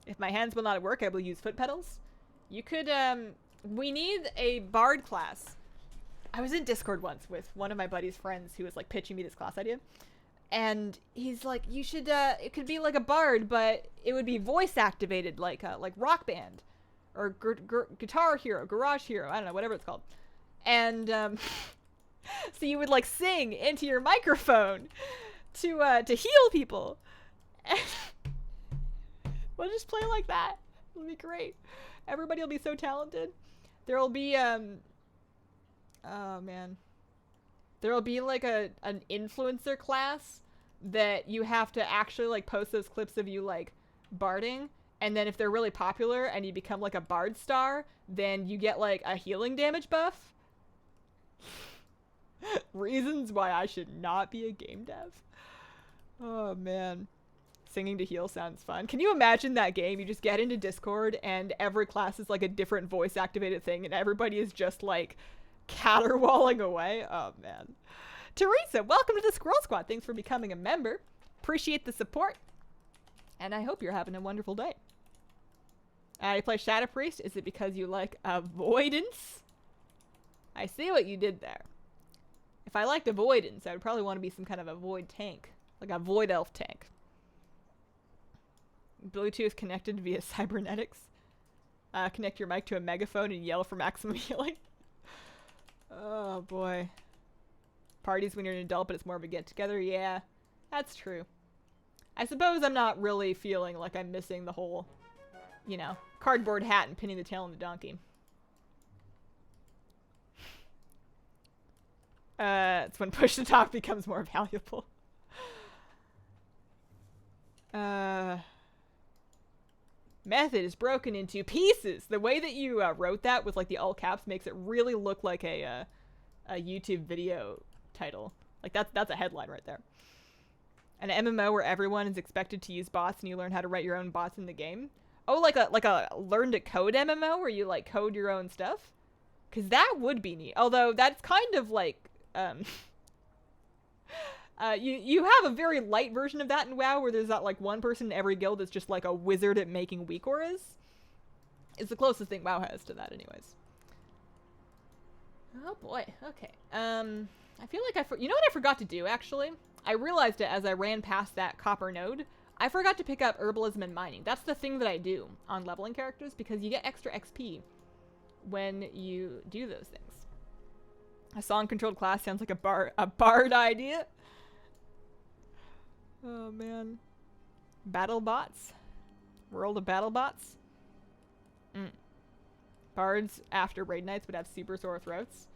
If my hands will not work, I will use foot pedals. You could, we need a bard class. I was in Discord once with one of my buddy's friends who was, like, pitching me this class idea. And he's like, you should, it could be like a bard, but it would be voice activated, like Rock Band. Or Guitar Hero, Garage Hero, I don't know, whatever it's called. And, so you would, like, sing into your microphone to heal people. We'll just play like that. It'll be great. Everybody will be so talented. There'll be, oh man. There'll be, like, an influencer class that you have to actually, like, post those clips of you, like, barding. And then if they're really popular and you become, like, a bard star, then you get, like, a healing damage buff. Reasons why I should not be a game dev. Oh, man. Singing to heal sounds fun. Can you imagine that game? You just get into Discord and every class is, like, a different voice-activated thing and everybody is just, like, caterwauling away. Oh, man. Teresa, welcome to the Squirrel Squad. Thanks for becoming a member. Appreciate the support. And I hope you're having a wonderful day. You play Shadow Priest. Is it because you like avoidance? I see what you did there. If I liked avoidance, I would probably want to be some kind of a void tank. Like a void elf tank. Bluetooth connected via cybernetics. Connect your mic to a megaphone and yell for maximum healing. Oh boy. Parties when you're an adult, but it's more of a get-together. Yeah, that's true. I suppose I'm not really feeling like I'm missing the whole, you know, cardboard hat and pinning the tail on the donkey. It's when push to talk becomes more valuable. Method is broken into pieces. The way that you wrote that with like the all caps makes it really look like a YouTube video title. Like that's a headline right there. An MMO where everyone is expected to use bots and you learn how to write your own bots in the game. Oh, like a learn to code MMO where you like code your own stuff? Cause that would be neat. Although that's kind of like you have a very light version of that in WoW where there's that like one person in every guild that's just like a wizard at making weak auras. It's the closest thing WoW has to that anyways. Oh boy, okay. I feel like you know what I forgot to do actually? I realized it as I ran past that copper node. I forgot to pick up herbalism and mining. That's the thing that I do on leveling characters because you get extra XP when you do those things. A song-controlled class sounds like a bard idea. Oh man. Battle bots. World of battle bots. Bards after raid nights would have super sore throats.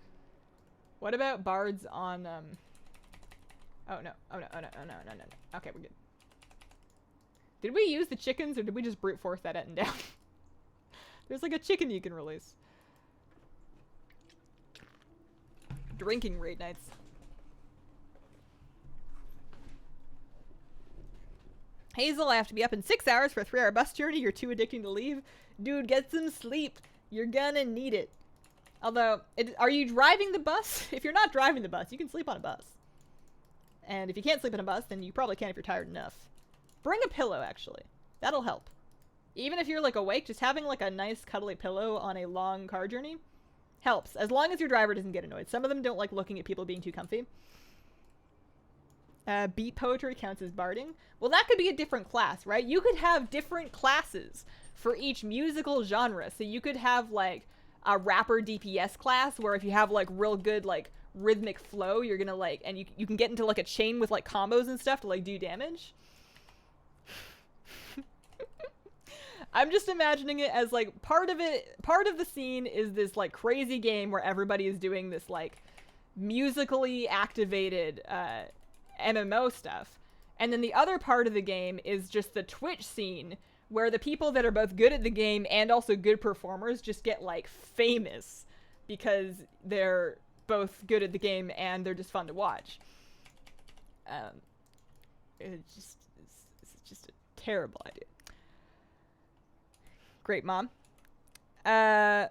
What about bards on oh no. Okay, we're good. Did we use the chickens or did we just brute force that Etten down? There's like a chicken you can release. Drinking raid nights. Hazel, I have to be up in 6 hours for a 3-hour bus journey. You're too addicting to leave. Dude, get some sleep. You're gonna need it. Although, are you driving the bus? If you're not driving the bus, you can sleep on a bus. And if you can't sleep on a bus, then you probably can if you're tired enough. Bring a pillow, actually. That'll help. Even if you're like awake, just having like a nice cuddly pillow on a long car journey helps. As long as your driver doesn't get annoyed. Some of them don't like looking at people being too comfy. Beat poetry counts as barding. Well, that could be a different class, right? You could have different classes for each musical genre. So you could have like a rapper DPS class where if you have like real good like rhythmic flow, you're gonna like, and you can get into like a chain with like combos and stuff to like do damage. I'm just imagining it as like part of the scene is this like crazy game where everybody is doing this like musically activated MMO stuff. And then the other part of the game is just the Twitch scene where the people that are both good at the game and also good performers just get like famous because they're both good at the game and they're just fun to watch. It's just a terrible idea. Great, Mom. I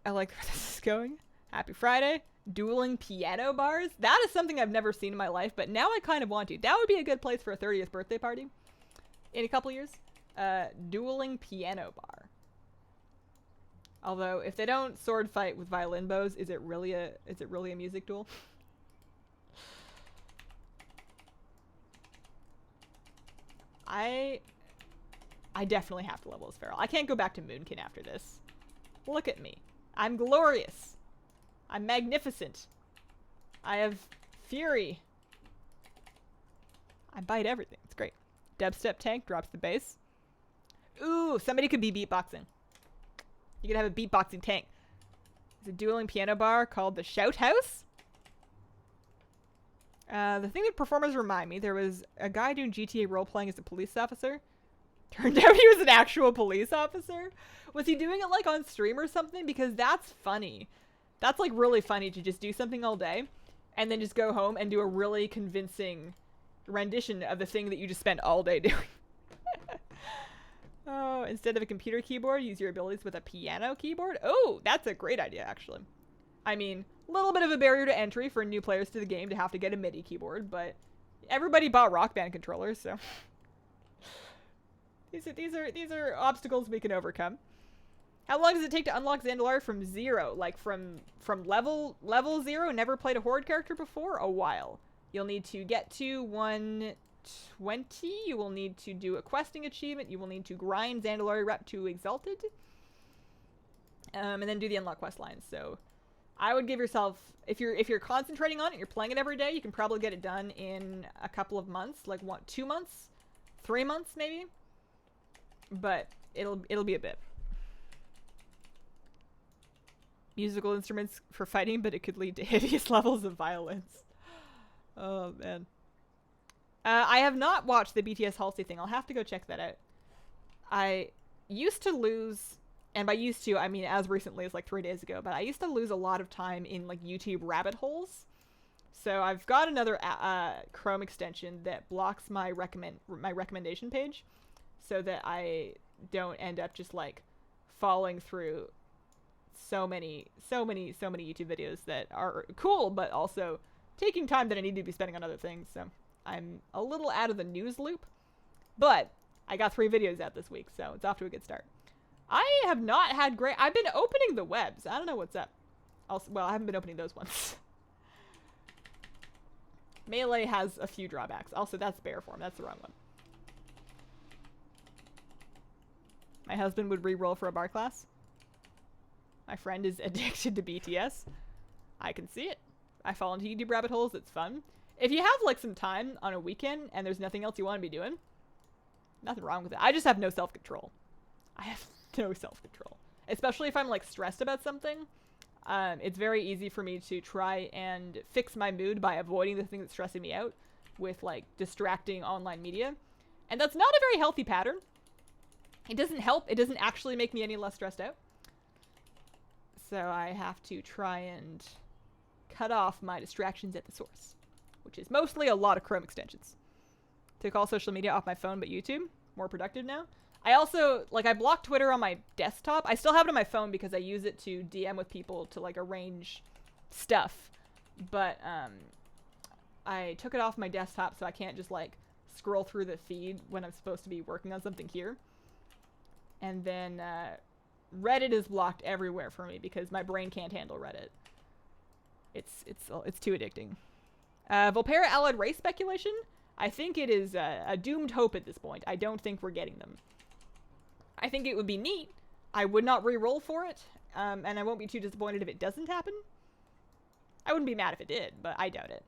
like where this is going. Happy Friday. Dueling piano bars. That is something I've never seen in my life, but now I kind of want to. That would be a good place for a 30th birthday party in a couple years. Dueling piano bar. Although, if they don't sword fight with violin bows, is it really a music duel? I definitely have to level as Feral. I can't go back to Moonkin after this. Look at me. I'm glorious. I'm magnificent. I have fury. I bite everything. It's great. Dubstep tank drops the bass. Ooh, somebody could be beatboxing. You could have a beatboxing tank. There's a dueling piano bar called the Shout House. The thing that performers remind me, there was a guy doing GTA role-playing as a police officer. Turned out he was an actual police officer. Was he doing it like on stream or something? Because that's funny. That's like really funny to just do something all day and then just go home and do a really convincing rendition of the thing that you just spent all day doing. Oh, instead of a computer keyboard, use your abilities with a piano keyboard. Oh, that's a great idea, actually. I mean, a little bit of a barrier to entry for new players to the game to have to get a MIDI keyboard, but everybody bought Rock Band controllers, so these are obstacles we can overcome. How long does it take to unlock Zandalari from 0? Like from level 0? Never played a Horde character before? A while. You'll need to get to 120. You will need to do a questing achievement. You will need to grind Zandalari rep to Exalted. And then do the unlock quest lines. So I would give yourself, if you're concentrating on it, you're playing it every day, you can probably get it done in a couple of months, like 2 months, 3 months maybe. But it'll be a bit. Musical instruments for fighting, but it could lead to hideous levels of violence. Oh man. I have not watched the BTS Halsey thing. I'll have to go check that out. I used to lose, and by used to, I mean as recently as like 3 days ago, but I used to lose a lot of time in like YouTube rabbit holes. So I've got another Chrome extension that blocks my recommendation page so that I don't end up just like falling through so many YouTube videos that are cool, but also taking time that I need to be spending on other things. So I'm a little out of the news loop, but I got 3 videos out this week, so it's off to a good start. I have not had great... I've been opening the webs. I don't know what's up. Also, well, I haven't been opening those ones. Melee has a few drawbacks. Also, that's bear form. That's the wrong one. My husband would re-roll for a bar class. My friend is addicted to BTS. I can see it. I fall into YouTube rabbit holes. It's fun. If you have like some time on a weekend and there's nothing else you want to be doing, nothing wrong with it. I just have no self-control. I have no self-control. Especially if I'm like stressed about something. It's very easy for me to try and fix my mood by avoiding the thing that's stressing me out with like distracting online media. And that's not a very healthy pattern. It doesn't help. It doesn't actually make me any less stressed out. So I have to try and cut off my distractions at the source, which is mostly a lot of Chrome extensions. Took all social media off my phone but YouTube. More productive now. I also, like, I blocked Twitter on my desktop. I still have it on my phone because I use it to DM with people to, like, arrange stuff. But, I took it off my desktop so I can't just, like, scroll through the feed when I'm supposed to be working on something here. And then, Reddit is blocked everywhere for me because my brain can't handle Reddit. It's too addicting. Volpera allied race speculation? I think it is a doomed hope at this point. I don't think we're getting them. I think it would be neat. I would not re-roll for it, and I won't be too disappointed if it doesn't happen. I wouldn't be mad if it did, but I doubt it.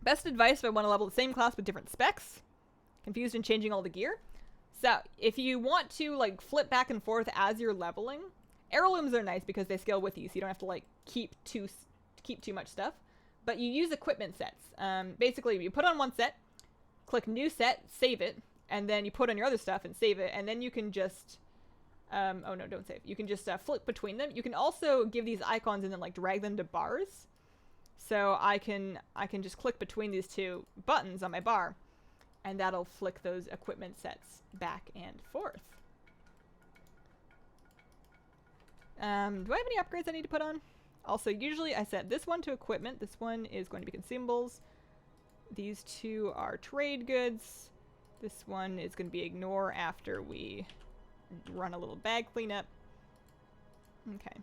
Best advice if I want to level the same class with different specs. Confused and changing all the gear. So, if you want to, like, flip back and forth as you're leveling, heirlooms are nice because they scale with you, so you don't have to, like, keep too much stuff. But you use equipment sets. Basically, you put on one set, click new set, save it, and then you put on your other stuff and save it, and then you can just... oh no, don't save. You can just flip between them. You can also give these icons and then, like, drag them to bars. So I can just click between these two buttons on my bar, and that'll flick those equipment sets back and forth. Do I have any upgrades I need to put on? Also, usually I set this one to equipment. This one is going to be consumables. These two are trade goods. This one is going to be ignore after we run a little bag cleanup. Okay.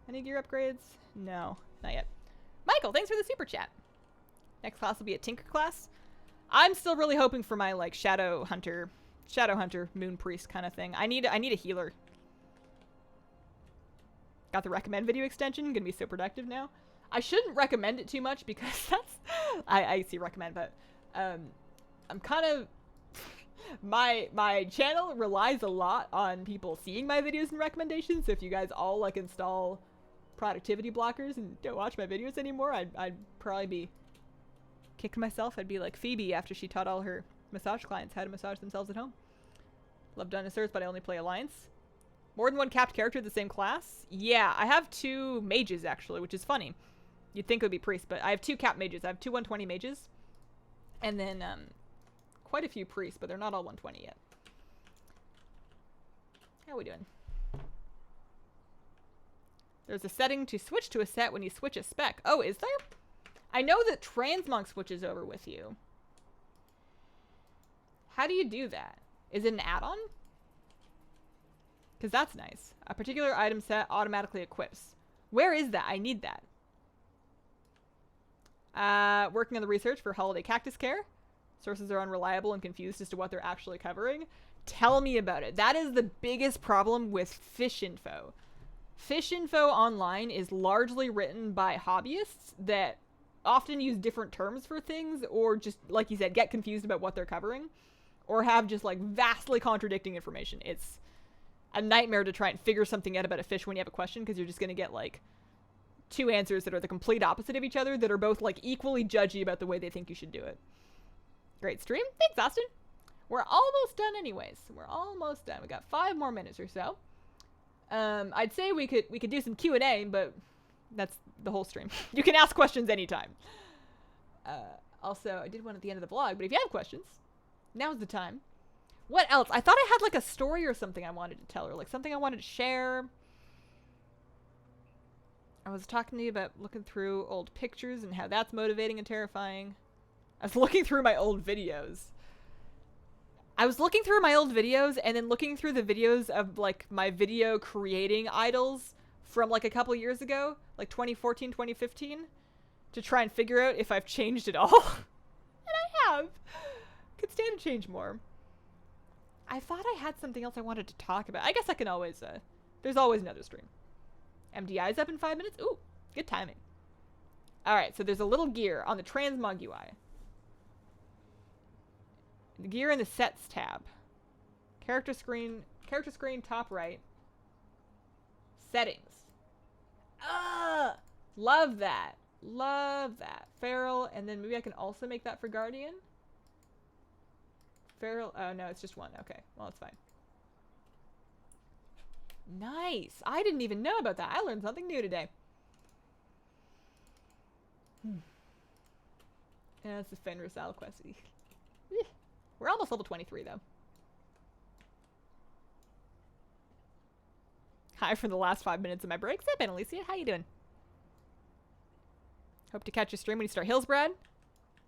Any gear upgrades? No, not yet. Michael, thanks for the super chat. Next class will be a Tinker class. I'm still really hoping for my, like, Shadow Hunter, Moon Priest kind of thing. I need a healer. Got the recommend video extension. Gonna be so productive now. I shouldn't recommend it too much because that's... I see recommend, but I'm kind of... my channel relies a lot on people seeing my videos and recommendations, so if you guys all, like, install productivity blockers and don't watch my videos anymore, I'd probably be kicking myself. I'd be like Phoebe after she taught all her massage clients how to massage themselves at home. Love dinosaurs, but I only play Alliance. More than one capped character of the same class? Yeah, I have 2 mages, actually, which is funny. You'd think it would be priests, but I have 2 capped mages. I have 2 120 mages. And then, quite a few priests, but they're not all 120 yet. How we doing? There's a setting to switch to a set when you switch a spec. Oh, is there? I know that Transmog switches over with you. How do you do that? Is it an add-on? Because that's nice. A particular item set automatically equips. Where is that? I need that. Working on the research for holiday cactus care. Sources are unreliable and confused as to what they're actually covering. Tell me about it. That is the biggest problem with fish info. Fish info online is largely written by hobbyists that often use different terms for things, or just, like you said, get confused about what they're covering, or have just like vastly contradicting information. It's a nightmare to try and figure something out about a fish when you have a question, because you're just going to get like two answers that are the complete opposite of each other that are both like equally judgy about the way they think you should do it. Great stream. Thanks, Austin. We're almost done anyways. We're almost done. We got 5 more minutes or so. I'd say we could do some Q&A, but that's the whole stream. You can ask questions anytime. Also, I did one at the end of the vlog, but if you have questions, now's the time. What else? I thought I had like a story or something I wanted to tell, or like something I wanted to share. I was talking to you about looking through old pictures and how that's motivating and terrifying. I was looking through my old videos. I was looking through my old videos and then looking through the videos of like my video creating idols from like a couple years ago, like 2014, 2015, to try and figure out if I've changed at all. And I have. Could stand to change more. I thought I had something else I wanted to talk about. I guess I can always, there's always another stream. MDI's up in 5 minutes. Ooh, good timing. Alright, so there's a little gear on the Transmog UI. The gear in the Sets tab. Character screen, top right. Settings. Ah! Love that. Love that. Feral, and then maybe I can also make that for Guardian. Feral, oh no, it's just one. Okay, well, it's fine. Nice. I didn't even know about that. I learned something new today. Yeah, it's the Fenris quest. We're almost level 23, though. Hi for the last 5 minutes of my break. What's up, Annalicia? How you doing? Hope to catch your stream when you start Hills, Brad.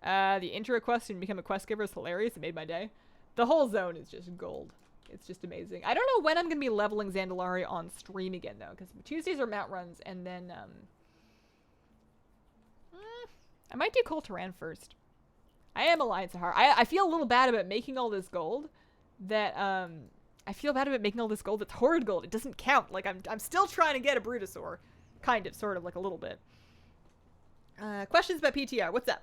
The intro quest and become a quest giver is hilarious. It made my day. The whole zone is just gold. It's just amazing. I don't know when I'm going to be leveling Zandalari on stream again, though, because Tuesdays are mount runs, and then, I might do Colteran first. I am Alliance Sahara. I feel a little bad about making all this gold that, I feel bad about making all this gold that's Horde gold. It doesn't count. Like, I'm still trying to get a Brutosaur. Kind of, sort of, like a little bit. Questions about PTR. What's up?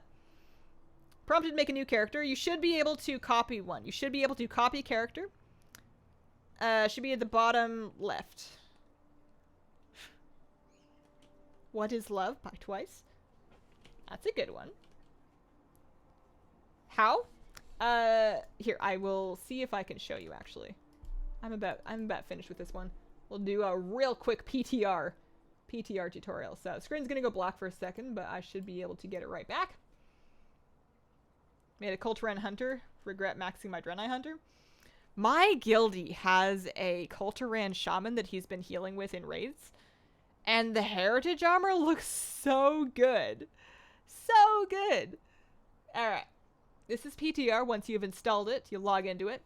Prompted to make a new character. You should be able to copy one. You should be able to copy a character. Should be at the bottom left. What is love? By Twice. That's a good one. How? Here, I will see if I can show you, actually. I'm about finished with this one. We'll do a real quick PTR tutorial. So, screen's gonna go black for a second, but I should be able to get it right back. Made a Colteran Hunter. Regret maxing my Draenei Hunter. My guildie has a Colteran Shaman that he's been healing with in raids. And the heritage armor looks so good. So good. Alright. This is PTR. Once you've installed it, you log into it.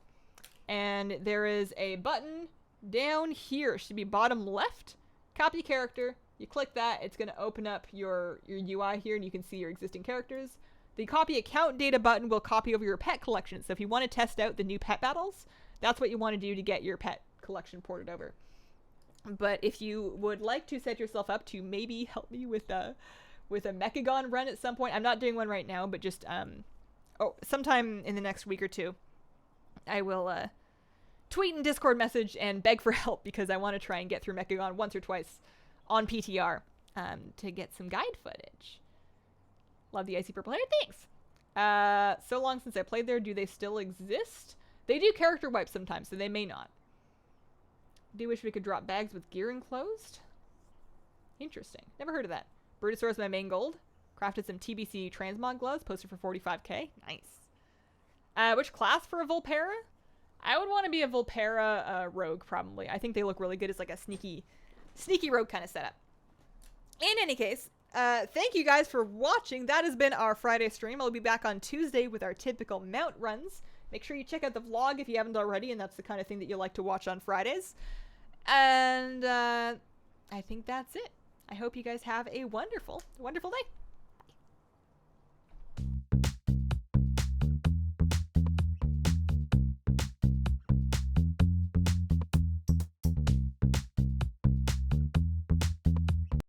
And there is a button down here. It should be bottom left. Copy character. You click that. It's going to open up your UI here, and you can see your existing characters. The copy account data button will copy over your pet collection. So if you want to test out the new pet battles, that's what you want to do to get your pet collection ported over. But if you would like to set yourself up to maybe help me with a Mechagon run at some point, I'm not doing one right now, but just sometime in the next week or two, I will tweet and Discord message and beg for help, because I want to try and get through Mechagon once or twice on PTR to get some guide footage. Love the icy purple hair. Thanks. So long since I played there. Do they still exist? They do character wipes sometimes, so they may not. Do wish we could drop bags with gear enclosed. Interesting. Never heard of that. Brutosaur is my main gold. Crafted some TBC Transmog gloves. Posted for 45k. Nice. Which class for a Volpera? I would want gonna be a Volpera rogue, probably. I think they look really good as like a sneaky rogue kind of setup. In any case, thank you guys for watching. That has been our Friday stream. I'll be back on Tuesday with our typical mount runs. Make sure you check out the vlog if you haven't already, and that's the kind of thing that you like to watch on Fridays. And I think that's it. I hope you guys have a wonderful, wonderful day.